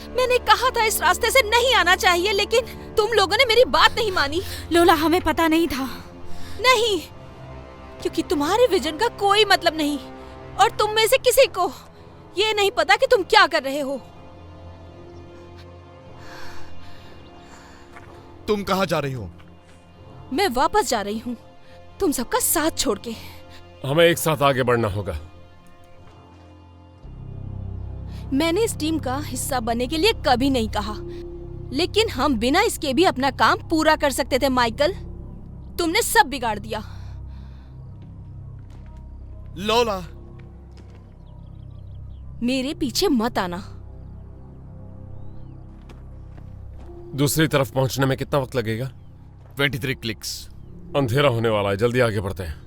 मैंने कहा था इस रास्ते से नहीं आना चाहिए, लेकिन तुम लोगों ने मेरी बात नहीं मानी। लोला, हमें पता नहीं था। नहीं, क्योंकि तुम्हारे विजन का कोई मतलब नहीं, और तुम में से किसी को ये नहीं पता कि तुम क्या कर रहे हो। तुम कहाँ जा रही हो? मैं वापस जा रही हूँ तुम सबका साथ छोड़ के। हमें एक साथ आगे बढ़ना होगा। मैंने इस टीम का हिस्सा बनने के लिए कभी नहीं कहा, लेकिन हम बिना इसके भी अपना काम पूरा कर सकते थे। माइकल, तुमने सब बिगाड़ दिया। लोला, मेरे पीछे मत आना। दूसरी तरफ पहुंचने में कितना वक्त लगेगा? 23 क्लिक्स। अंधेरा होने वाला है, जल्दी आगे बढ़ते हैं।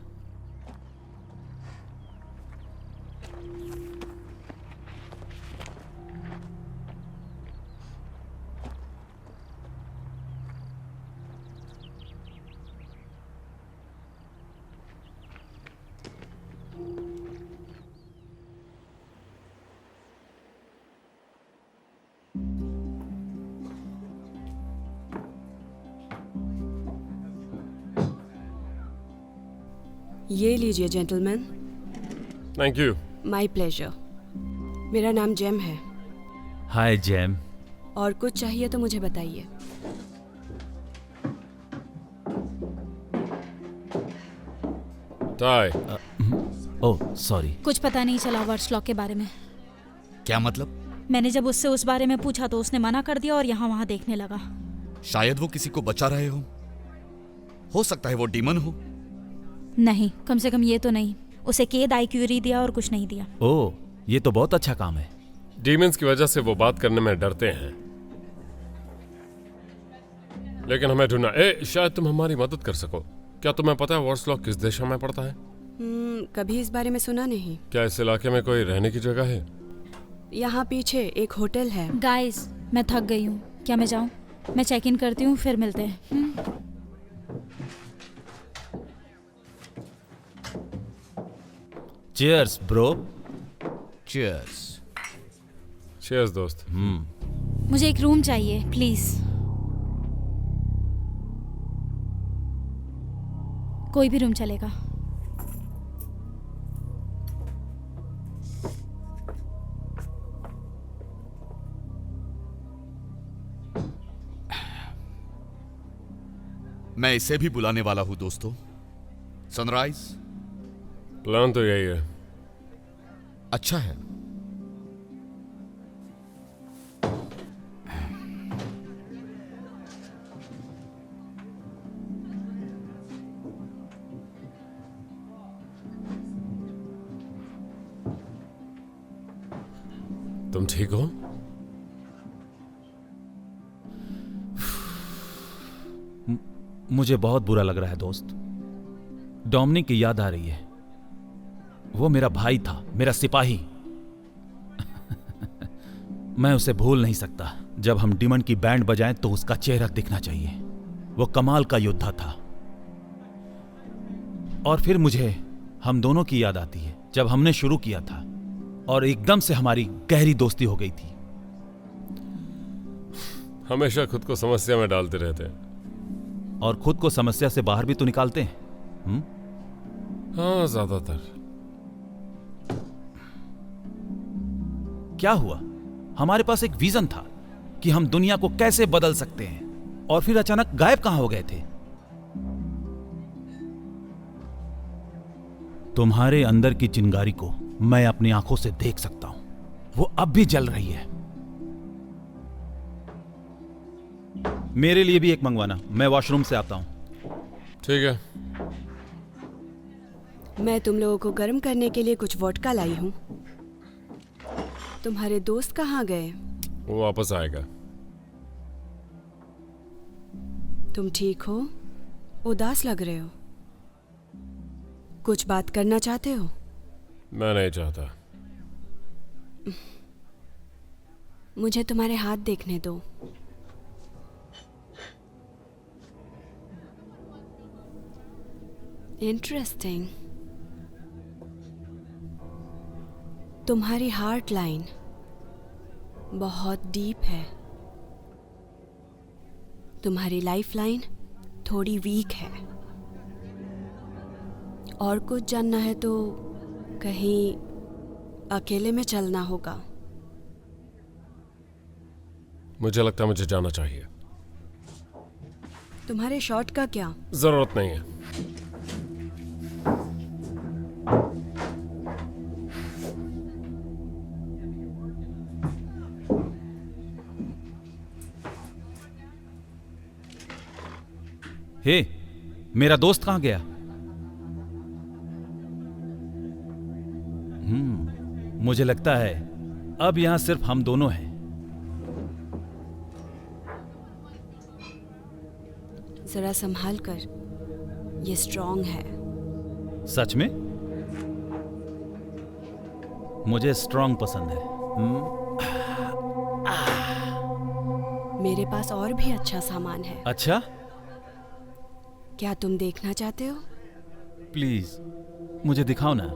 ये लीजिए gentleman. Thank you. My pleasure. मेरा नाम जेम है। हाय जेम। और कुछ चाहिए तो मुझे बताइए। टाई। Oh sorry. कुछ पता नहीं चला वर्सलॉक के बारे में। क्या मतलब? मैंने जब उससे उस बारे में पूछा तो उसने मना कर दिया और यहाँ वहाँ देखने लगा। शायद वो किसी को बचा रहे हो सकता है वो डीमन हो। नहीं, कम से कम ये तो नहीं। उसे केद आईक्यूरी दिया और कुछ नहीं दिया। ओह, ये तो बहुत अच्छा काम है। डीमंस की वजह से वो बात करने में डरते हैं, लेकिन हमें ढूंढना। शायद तुम हमारी मदद कर सको। क्या तुम्हें पता है वर्सलॉक किस दिशा में पड़ता है? कभी इस बारे में सुना नहीं। क्या इस इलाके में कोई रहने की जगह है? यहाँ पीछे एक होटल है। गाइस, मैं थक गई हूँ। क्या मैं जाऊँ? मैं चेक इन करती हूँ, फिर मिलते हैं। Cheers bro. चीयर्स। चीयर्स दोस्त। मुझे एक रूम चाहिए प्लीज। कोई भी रूम चलेगा। मैं इसे भी बुलाने वाला हूं दोस्तों। सनराइज। प्लान तो यही है। अच्छा है। तुम ठीक हो? मुझे बहुत बुरा लग रहा है दोस्त। डोमिनिक की याद आ रही है। वो मेरा भाई था, मेरा सिपाही। मैं उसे भूल नहीं सकता। जब हम डिमन की बैंड बजाएं तो उसका चेहरा दिखना चाहिए। वो कमाल का योद्धा था। और फिर मुझे हम दोनों की याद आती है जब हमने शुरू किया था और एकदम से हमारी गहरी दोस्ती हो गई थी। हमेशा खुद को समस्या में डालते रहते हैं। और खुद को समस्या से बाहर भी तो निकालते हैं। हाँ, ज्यादातर। क्या हुआ? हमारे पास एक विजन था कि हम दुनिया को कैसे बदल सकते हैं, और फिर अचानक गायब कहां हो गए थे? तुम्हारे अंदर की चिंगारी को मैं अपनी आंखों से देख सकता हूं। वो अब भी जल रही है। मेरे लिए भी एक मंगवाना। मैं वॉशरूम से आता हूं। ठीक है। मैं तुम लोगों को गर्म करने के लिए कुछ वोडका लाई हूँ। तुम्हारे दोस्त कहाँ गए? वो वापस आएगा। तुम ठीक हो? उदास लग रहे हो। कुछ बात करना चाहते हो? मैं नहीं चाहता। मुझे तुम्हारे हाथ देखने दो। इंटरेस्टिंग। तुम्हारी हार्ट लाइन बहुत डीप है। तुम्हारी लाइफ लाइन थोड़ी वीक है। और कुछ जानना है तो कहीं अकेले में चलना होगा। मुझे लगता है मुझे जाना चाहिए। तुम्हारे शॉट का क्या? जरूरत नहीं है। हे, मेरा दोस्त कहां गया? मुझे लगता है अब यहां सिर्फ हम दोनों हैं। जरा संभाल कर, ये स्ट्रॉन्ग है। सच में? मुझे स्ट्रॉन्ग पसंद है। मेरे पास और भी अच्छा सामान है। अच्छा, क्या तुम देखना चाहते हो? प्लीज मुझे दिखाओ ना।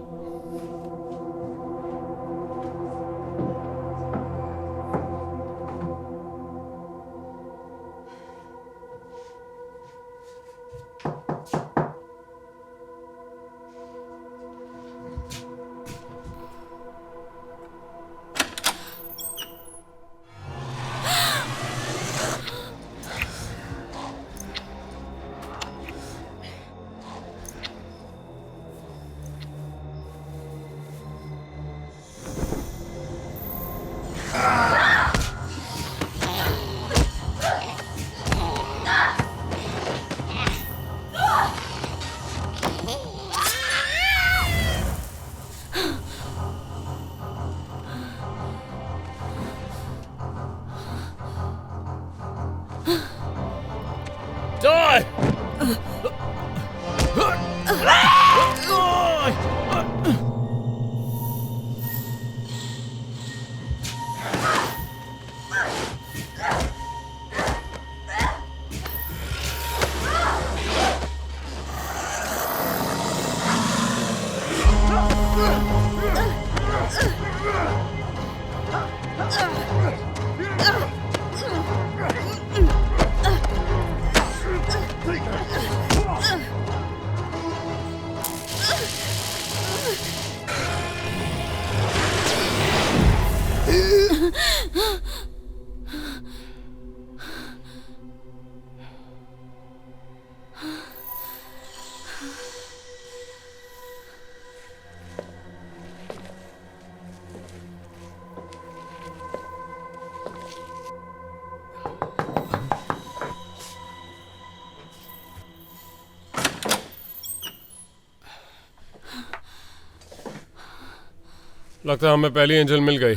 लगता है हमें पहली एंजल मिल गई।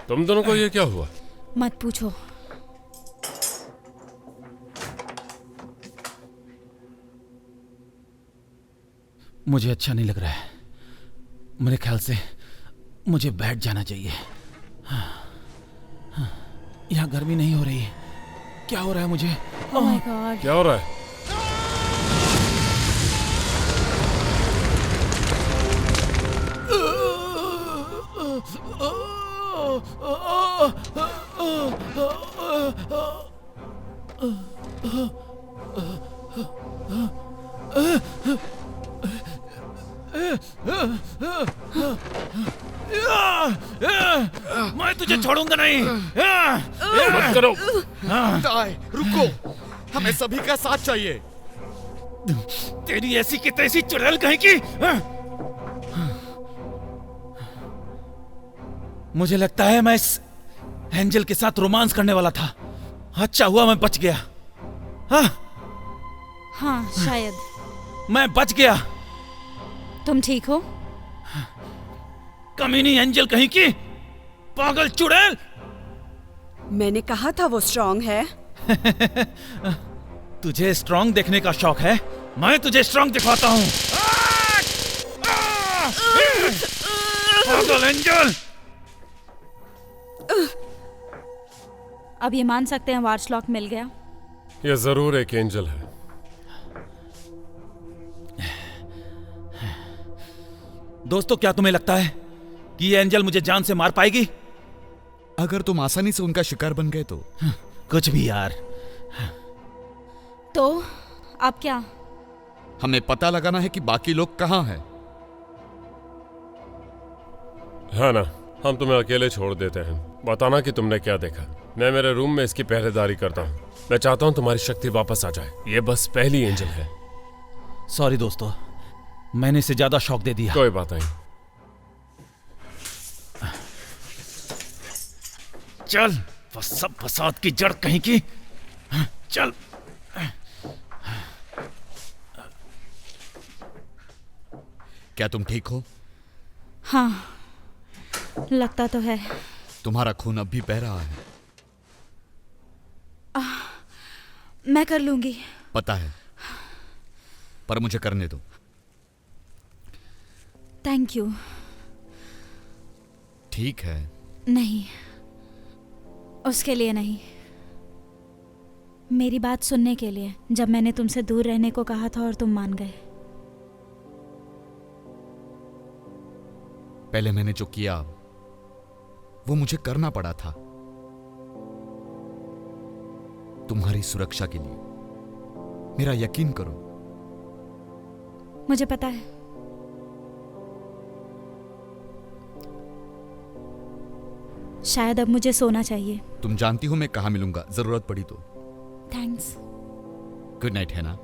तुम दोनों को ये क्या हुआ? मत पूछो। मुझे अच्छा नहीं लग रहा है। मेरे ख्याल से मुझे बैठ जाना चाहिए। यहाँ गर्मी नहीं हो रही है। क्या हो रहा है मुझे? ओह माय गॉड। क्या हो रहा है? मैं तुझे छोड़ूंगा नहीं। मत करो। ताई, रुको, हमें सभी का साथ चाहिए। तेरी ऐसी की तैसी चुड़ैल कहीं की। मुझे लगता है मैं इस एंजल के साथ रोमांस करने वाला था। अच्छा हुआ मैं बच गया। हाँ शायद। मैं बच गया। तुम ठीक हो? कमीनी एंजल कहीं की, पागल चुड़ैल। मैंने कहा था वो स्ट्रॉन्ग है। तुझे स्ट्रॉन्ग देखने का शौक है? मैं तुझे स्ट्रॉन्ग दिखाता हूँ। पागल एंजल। अब ये मान सकते हैं वार्स लॉक मिल गया। यह जरूर एक एंजल है। दोस्तों, क्या तुम्हें लगता है कि ये एंजल मुझे जान से मार पाएगी? अगर तुम आसानी से उनका शिकार बन गए तो। कुछ भी यार। तो अब क्या? हमें पता लगाना है कि बाकी लोग कहां हैं। हाँ ना, हम तुम्हें अकेले छोड़ देते हैं। बताना कि तुमने क्या देखा। मैं मेरे रूम में इसकी पहरेदारी करता हूँ। मैं चाहता हूँ तुम्हारी शक्ति वापस आ जाए। ये बस पहली एंजल है। सॉरी दोस्तों, मैंने इसे ज्यादा शॉक दे दिया। कोई बात नहीं। चल, बस सब फसाद की जड़ कहीं की। चल। क्या तुम ठीक हो? हाँ, लगता तो है। तुम्हारा खून अब भी बह रहा है। मैं कर लूंगी। पता है, पर मुझे करने दो। Thank you. ठीक है। नहीं, उसके लिए नहीं, मेरी बात सुनने के लिए। जब मैंने तुमसे दूर रहने को कहा था और तुम मान गए। पहले मैंने जो किया वो मुझे करना पड़ा था, तुम्हारी सुरक्षा के लिए। मेरा यकीन करो। मुझे पता है। शायद अब मुझे सोना चाहिए। तुम जानती हो मैं कहां मिलूंगा जरूरत पड़ी तो। थैंक्स। गुड नाइट, है ना?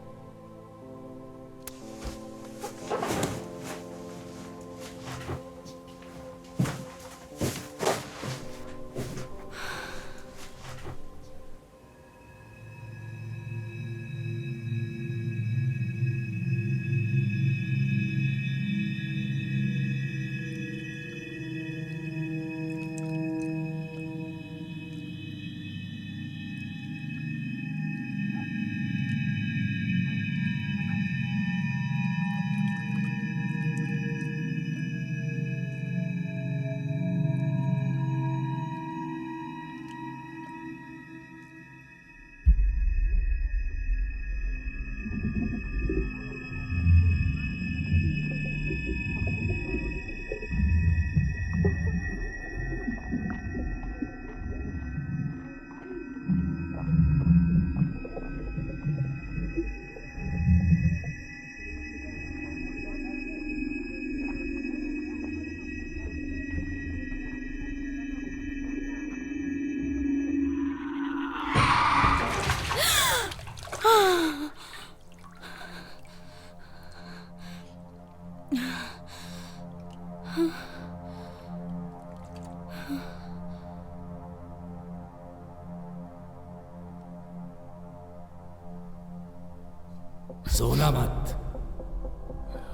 सोना मत।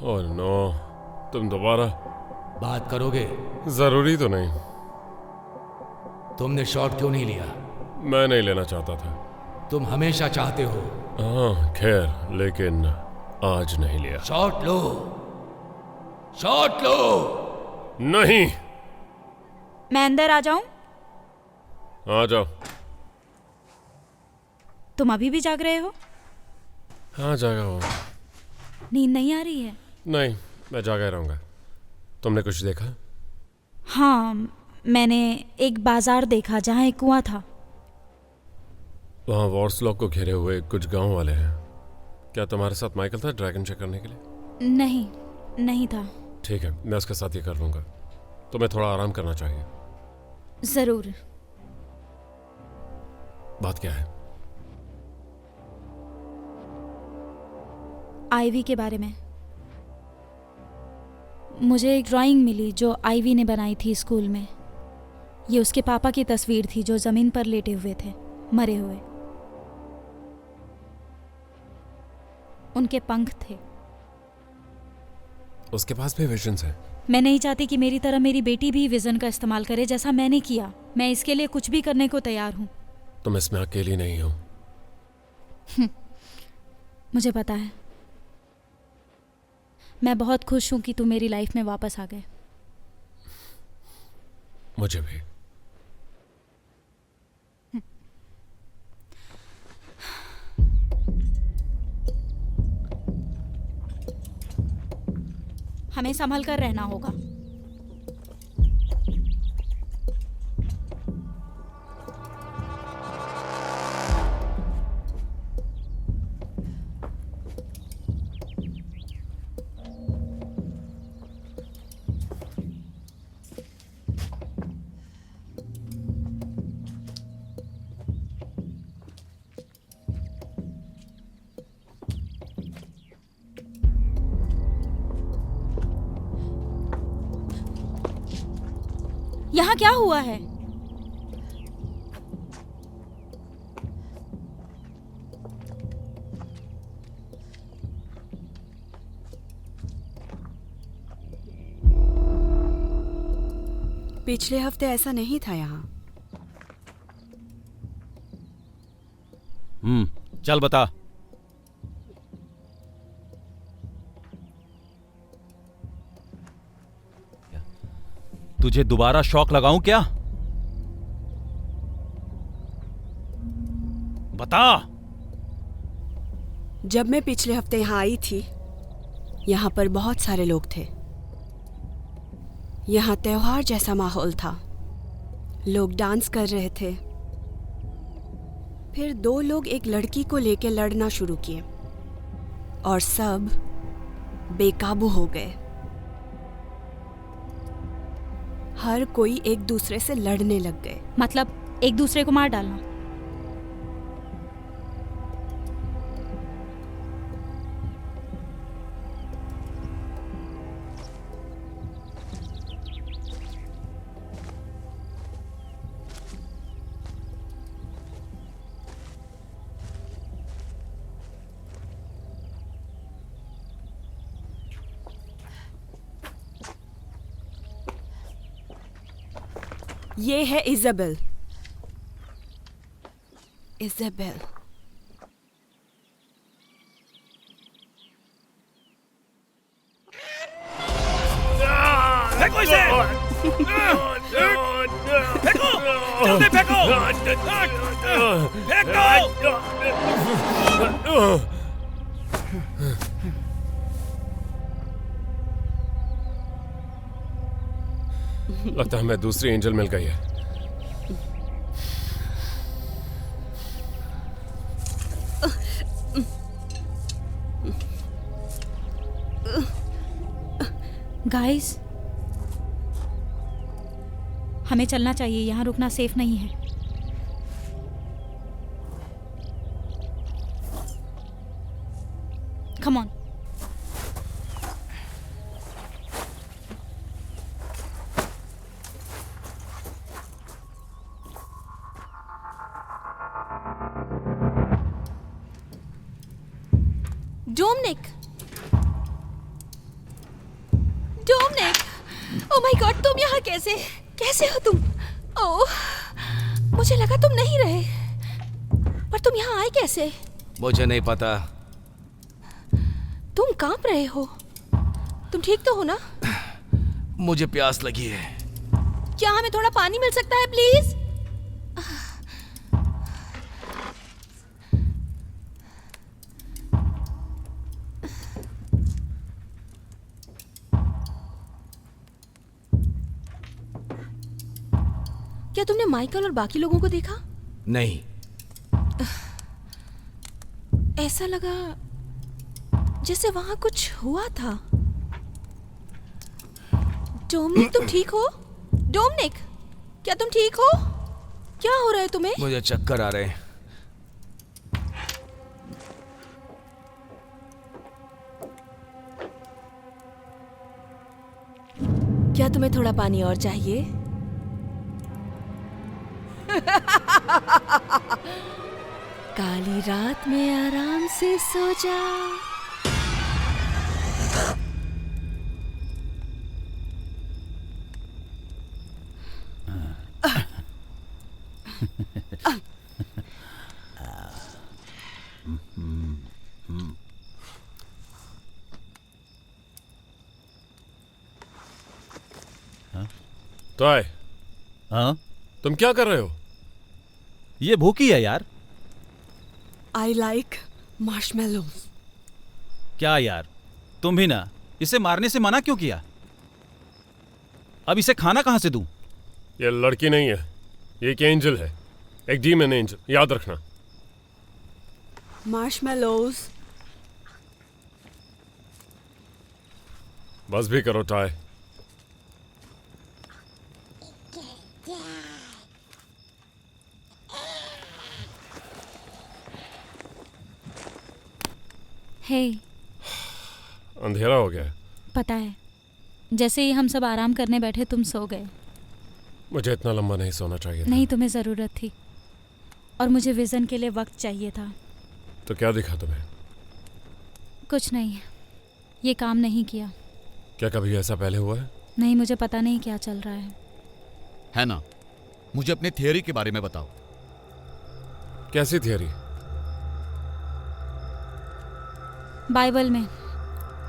ओह नो, तुम दोबारा बात करोगे? जरूरी तो नहीं। तुमने शॉट क्यों नहीं लिया? मैं नहीं लेना चाहता था। तुम हमेशा चाहते हो। हाँ खैर, लेकिन आज नहीं लिया। शॉट लो, शॉट लो। नहीं। मैं अंदर आ जाऊं? आ जाओ। तुम अभी भी जाग रहे हो? हाँ जागा हो। नींद नहीं आ रही है? नहीं, मैं जागा रहूंगा। तुमने कुछ देखा? हाँ, मैंने एक बाजार देखा जहाँ एक कुआं था। वहाँ वॉर्सलॉक को घेरे हुए कुछ गांव वाले हैं। क्या तुम्हारे साथ माइकल था ड्रैगन चेक करने के लिए? नहीं, नहीं था। ठीक है, मैं उसके साथ ये कर लूंगा। तुम्हें थोड़ा आराम करना चाहिए। जरूर। बात क्या है? आईवी के बारे में। मुझे एक ड्राइंग मिली जो आईवी ने बनाई थी स्कूल में। ये उसके पापा की तस्वीर थी जो जमीन पर लेटे हुए थे, मरे हुए। उनके पंख थे। उसके पास भी विजन्स हैं। मैं नहीं चाहती कि मेरी तरह मेरी बेटी भी विजन का इस्तेमाल करे जैसा मैंने किया। मैं इसके लिए कुछ भी करने को तैयार हूं। तुम इसमें अकेली नहीं हो। मुझे पता है। मैं बहुत खुश हूं कि तुम मेरी लाइफ में वापस आ गए। मुझे भी। हमें संभल कर रहना होगा। यहाँ क्या हुआ है? पिछले हफ्ते ऐसा नहीं था यहाँ। चल बता। तुझे दोबारा शॉक लगाऊं क्या? बता। जब मैं पिछले हफ्ते यहाँ आई थी, यहाँ पर बहुत सारे लोग थे। यहाँ त्योहार जैसा माहौल था। लोग डांस कर रहे थे। फिर 2 लोग एक लड़की को लेकर लड़ना शुरू किए और सब बेकाबू हो गए। हर कोई एक दूसरे से लड़ने लग गए। मतलब एक दूसरे को मार डालना? ये है इज़ाबेल। इज़ाबेल। फेंको इसे! फेंको! जल्दी फेंको! फेंको! लगता है हमें दूसरी एंजल मिल गई है। गाइस, हमें चलना चाहिए। यहाँ रुकना सेफ नहीं है। Come on. Dominic! Dominic! Oh my God, तुम यहाँ कैसे हो तुम? ओह, मुझे लगा तुम नहीं रहे। पर तुम यहाँ आए कैसे? मुझे नहीं पता। तुम कांप रहे हो। तुम ठीक तो हो ना? मुझे प्यास लगी है। क्या हमें थोड़ा पानी मिल सकता है प्लीज? क्या तुमने माइकल और बाकी लोगों को देखा? नहीं। ऐसा लगा जैसे वहां कुछ हुआ था। डोमिनिक, तुम ठीक हो? डोमिनिक, क्या तुम ठीक हो? क्या हो रहा है तुम्हें? मुझे चक्कर आ रहे हैं। क्या तुम्हें थोड़ा पानी और चाहिए? काली रात में आराम से सो जा। तो आए। हाँ? तुम क्या कर रहे हो? ये भूखी है यार। I like marshmallows. क्या यार, तुम भी ना। इसे मारने से मना क्यों किया? अब इसे खाना कहां से दूं? ये लड़की नहीं है, ये एक एंजल है, एक डीमन एंजल, याद रखना। Marshmallows. बस भी करो टाय। हे, अंधेरा हो गया है। पता है, जैसे ही हम सब आराम करने बैठे तुम सो गए। मुझे इतना लंबा नहीं सोना चाहिए था। नहीं, तुम्हें ज़रूरत थी और मुझे विज़न के लिए वक्त चाहिए था। तो क्या दिखा तुम्हें? कुछ नहीं, ये काम नहीं किया। क्या कभी ऐसा पहले हुआ है? नहीं, मुझे पता नहीं क्या चल रहा है ना? मुझे अपने थियरी के बारे में बताओ। कैसी थियरी? बाइबल में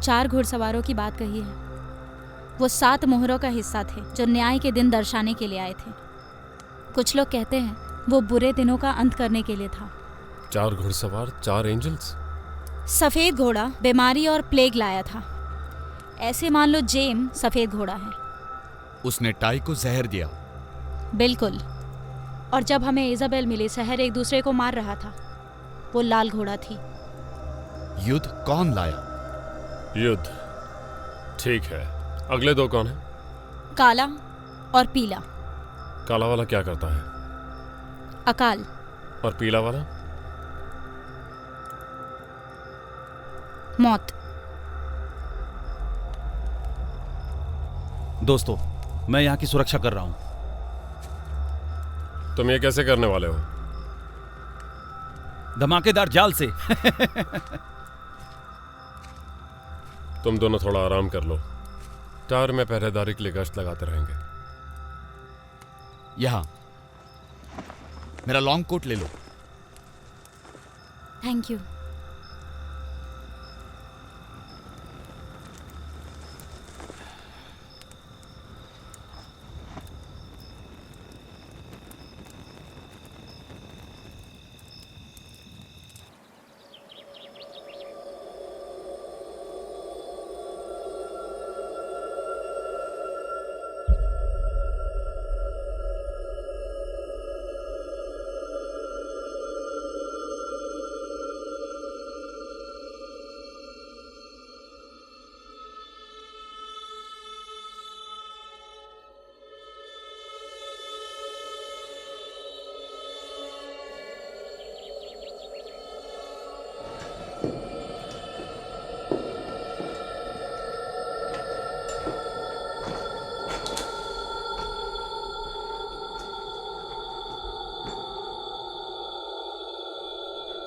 4 घुड़सवारों की बात कही है। वो 7 मोहरों का हिस्सा थे जो न्याय के दिन दर्शाने के लिए आए थे। कुछ लोग कहते हैं वो बुरे दिनों का अंत करने के लिए था। 4 घुड़सवार, 4 एंजल्स। सफेद घोड़ा बीमारी और प्लेग लाया था। ऐसे मान लो जेम सफेद घोड़ा है। उसने टाई को जहर दिया। बिल्कुल। और जब हमें इजाबेल मिली, शहर एक दूसरे को मार रहा था। वो लाल घोड़ा थी। युद्ध कौन लाया? युद्ध, ठीक है। अगले 2 कौन है? काला और पीला। काला वाला क्या करता है? अकाल। और पीला वाला? मौत। दोस्तों, मैं यहाँ की सुरक्षा कर रहा हूँ। तुम ये कैसे करने वाले हो? धमाकेदार जाल से। तुम दोनों थोड़ा आराम कर लो। टावर में पहरेदारी के लिए गश्त लगाते रहेंगे। यहां मेरा लॉन्ग कोट ले लो। Thank you.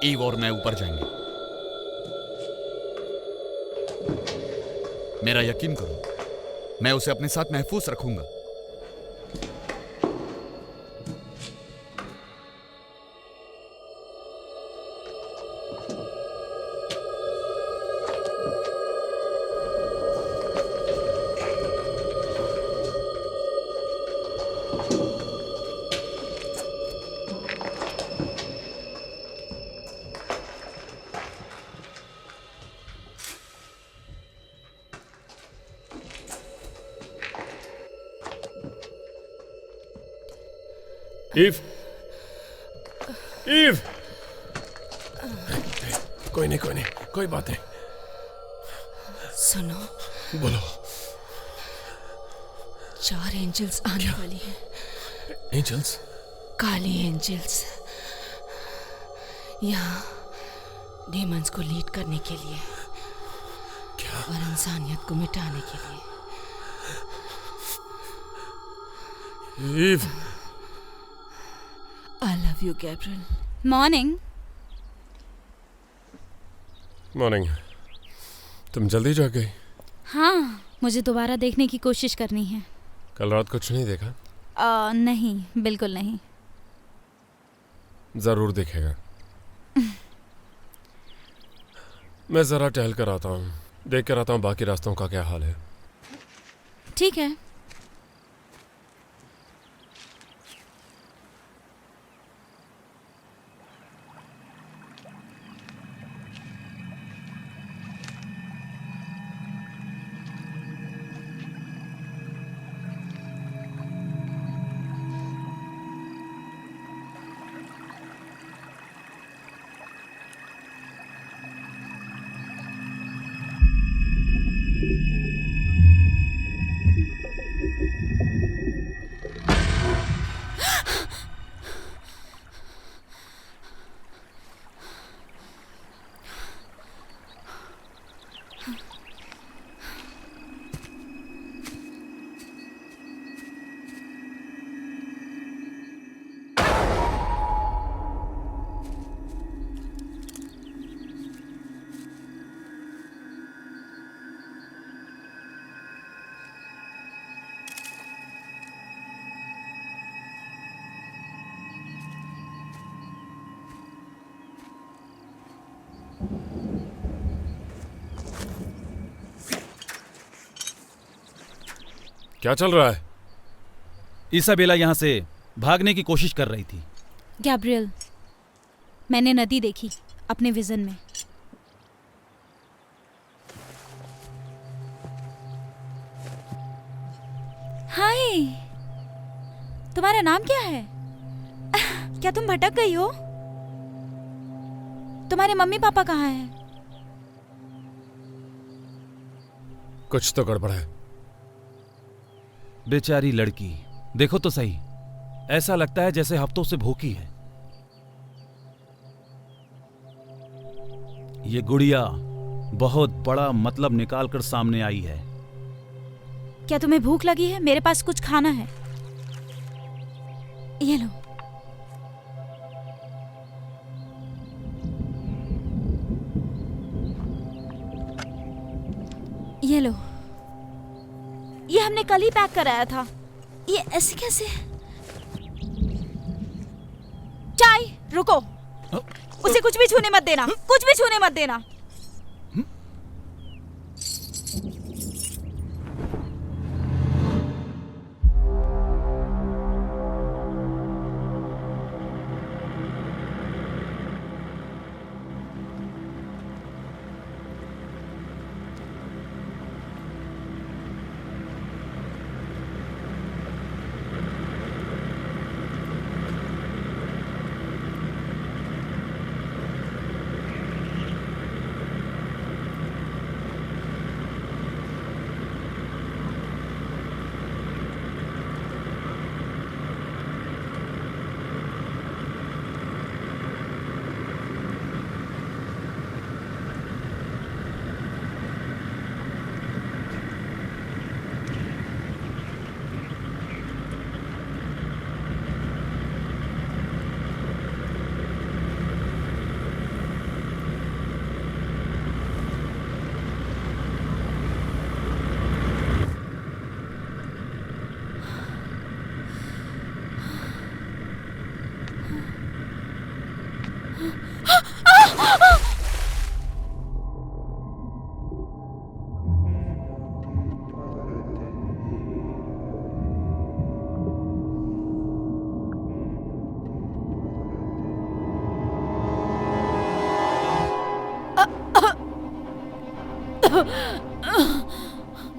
ईव और मैं ऊपर जाएंगे। मेरा यकीन करो, मैं उसे अपने साथ महफूज रखूंगा। ईव, ईव, कोई नहीं, कोई बात नहीं। सुनो, बोलो। 4 एंजल्स आने वाली हैं। एंजल्स? काली एंजल्स, यहाँ डेमंस को लीड करने के लिए। क्या? और इंसानियत को मिटाने के लिए। Eve, I love you, Gabriel. Morning. Morning. तुम जल्दी जाग गई? हाँ, मुझे दोबारा देखने की कोशिश करनी है। कल रात कुछ नहीं देखा? नहीं, बिल्कुल नहीं। जरूर देखेगा। मैं जरा टहल कर आता हूँ, देख कर आता हूँ बाकी रास्तों का क्या हाल है। ठीक है। क्या चल रहा है? इसाबेला यहां से भागने की कोशिश कर रही थी। गैब्रियल, मैंने नदी देखी अपने विजन में। हाय, तुम्हारा नाम क्या है? क्या तुम भटक गई हो? तुम्हारे मम्मी पापा कहाँ हैं? कुछ तो गड़बड़ है। बेचारी लड़की, देखो तो सही, ऐसा लगता है जैसे हफ्तों से भूखी है। ये गुड़िया बहुत बड़ा मतलब निकालकर सामने आई है। क्या तुम्हें भूख लगी है? मेरे पास कुछ खाना है, ये लो। ये लो, ये हमने कल ही पैक कराया था। ये ऐसे कैसे? चाय, रुको, उसे कुछ भी छूने मत देना, कुछ भी छूने मत देना।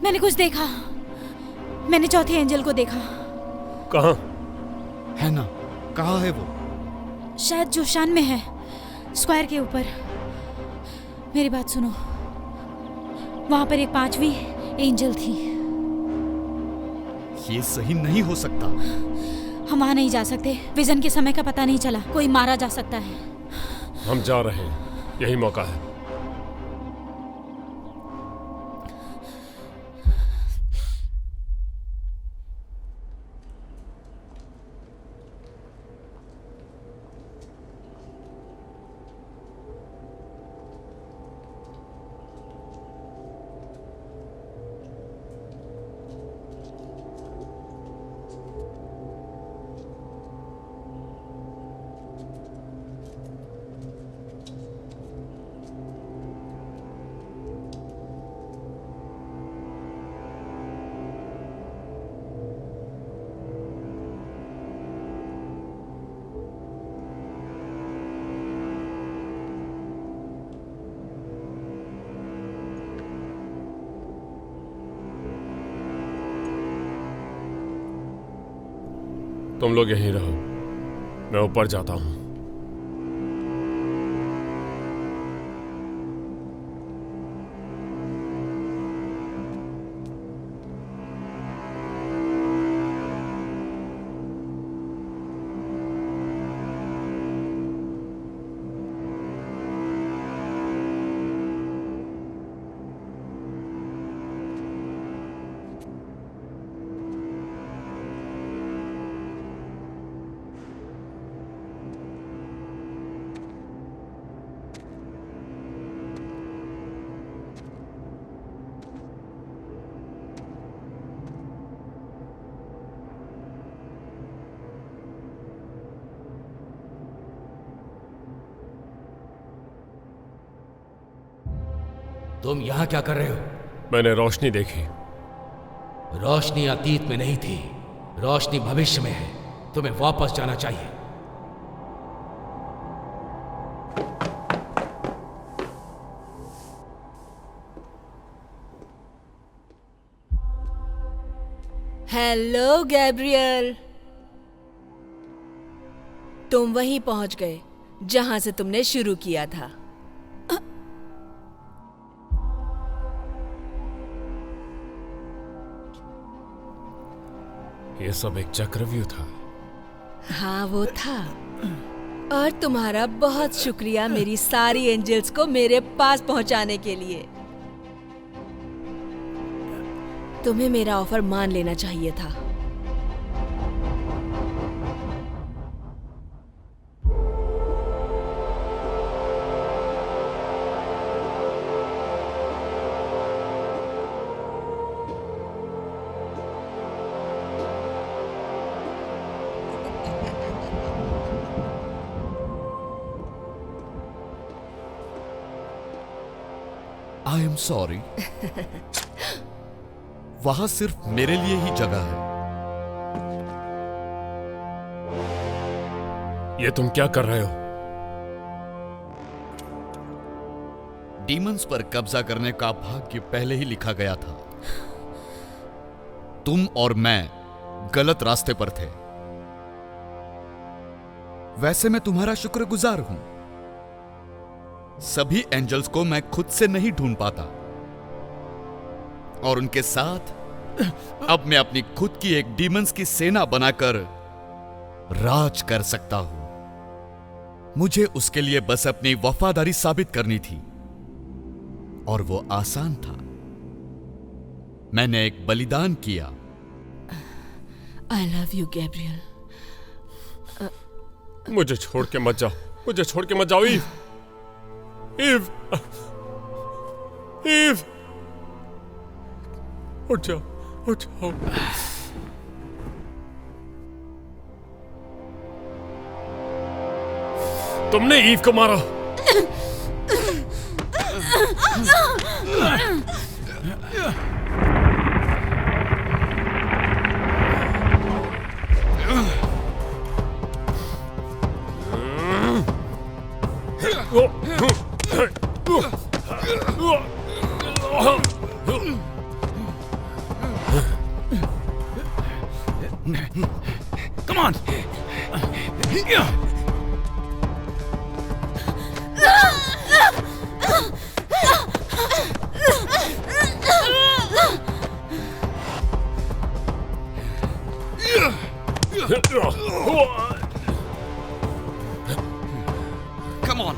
मैंने कुछ देखा। मैंने चौथे एंजल को देखा। कहाँ? है ना, कहाँ है वो? शायद जोशान में है, स्क्वायर के ऊपर। मेरी बात सुनो, वहां पर एक 5वीं एंजल थी। ये सही नहीं हो सकता। हम वहां नहीं जा सकते, विजन के समय का पता नहीं चला, कोई मारा जा सकता है। हम जा रहे हैं, यही मौका है। तुम लोग यहीं रहो, मैं ऊपर जाता हूं। तुम यहाँ क्या कर रहे हो? मैंने रोशनी देखी। रोशनी अतीत में नहीं थी, रोशनी भविष्य में है। तुम्हें वापस जाना चाहिए। हेलो गैब्रियल, तुम वहीं पहुंच गए जहां से तुमने शुरू किया था। ये सब एक चक्रव्यूह था। हाँ वो था। और तुम्हारा बहुत शुक्रिया मेरी सारी एंजल्स को मेरे पास पहुंचाने के लिए। तुम्हें मेरा ऑफर मान लेना चाहिए था। I am sorry. वहां सिर्फ मेरे लिए ही जगह है। ये तुम क्या कर रहे हो? डीमंस पर कब्जा करने का भाग्य पहले ही लिखा गया था। तुम और मैं गलत रास्ते पर थे। वैसे मैं तुम्हारा शुक्रगुजार हूं। सभी एंजल्स को मैं खुद से नहीं ढूंढ पाता, और उनके साथ अब मैं अपनी खुद की एक डीमंस की सेना बनाकर राज कर सकता हूं। मुझे उसके लिए बस अपनी वफादारी साबित करनी थी, और वो आसान था। मैंने एक बलिदान किया। I love you Gabriel. मुझे छोड़ के मत जाओ, मुझे छोड़ के मत जाओ ईव। ईव, ईव, उठ जाओ, उठ जाओ। तुमने ईव को मारा। Come on! Come on!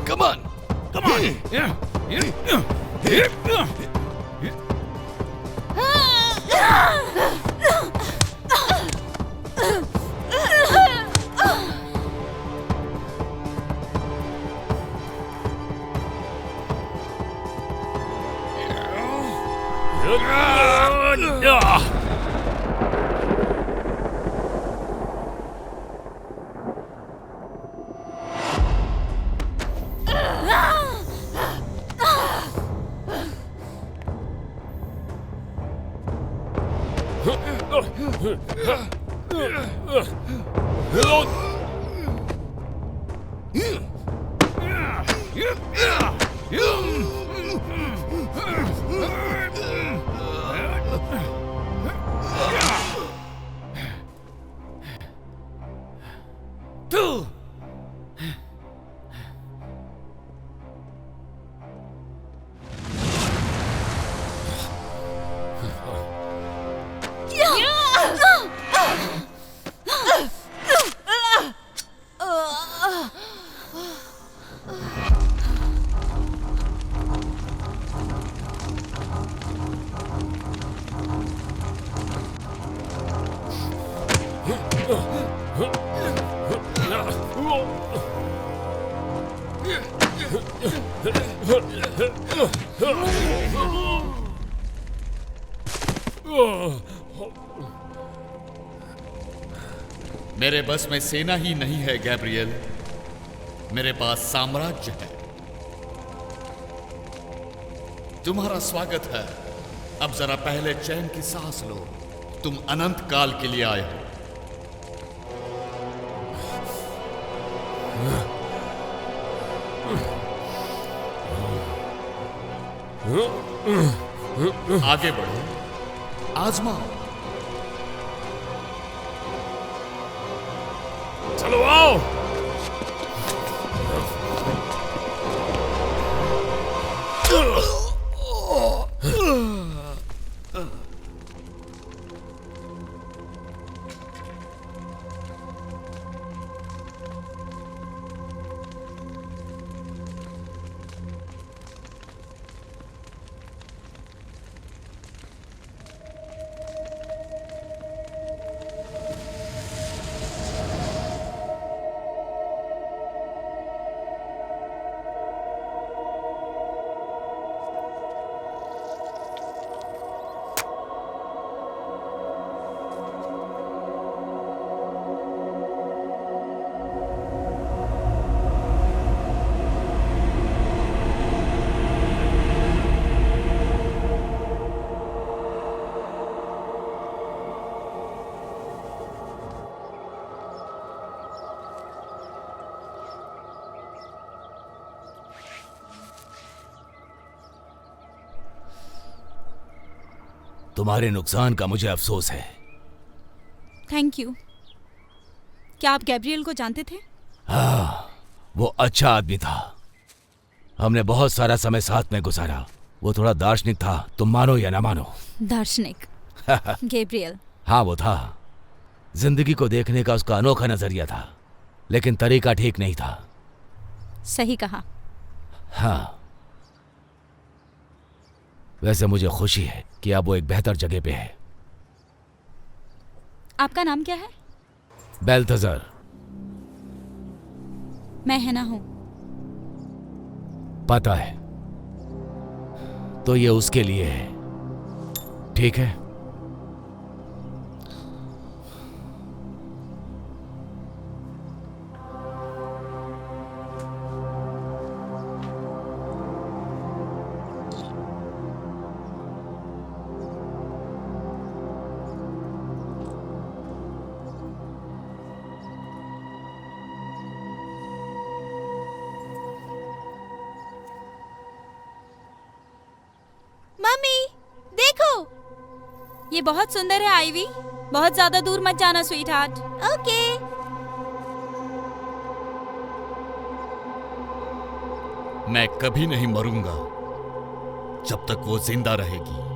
Come on! Come on! Yeah! मेरे बस में सेना ही नहीं है गैब्रियल, मेरे पास साम्राज्य है। तुम्हारा स्वागत है। अब जरा पहले चैन की सांस लो। तुम अनंत काल के लिए आए हो। आगे बढ़ो, आजमाओ। चलो आओ। तुम्हारे नुकसान का मुझे अफसोस है। Thank you. क्या आप गैब्रियल को जानते थे? हाँ, वो अच्छा आदमी था। हमने बहुत सारा समय साथ में गुजारा। वो थोड़ा दार्शनिक था, तुम मानो या ना मानो। दार्शनिक? गैब्रियल? हाँ, वो था। जिंदगी को देखने का उसका अनोखा नजरिया था, लेकिन तरीका ठीक नहीं था। सही कहा। हाँ, वैसे मुझे खुशी है कि अब वो एक बेहतर जगह पे है। आपका नाम क्या है? बेल्थेजर। मैं हैना हूं। पता है, तो ये उसके लिए है, ठीक है? ये बहुत सुंदर है आईवी। बहुत ज्यादा दूर मत जाना स्वीट हार्ट। ओके। मैं कभी नहीं मरूंगा जब तक वो जिंदा रहेगी।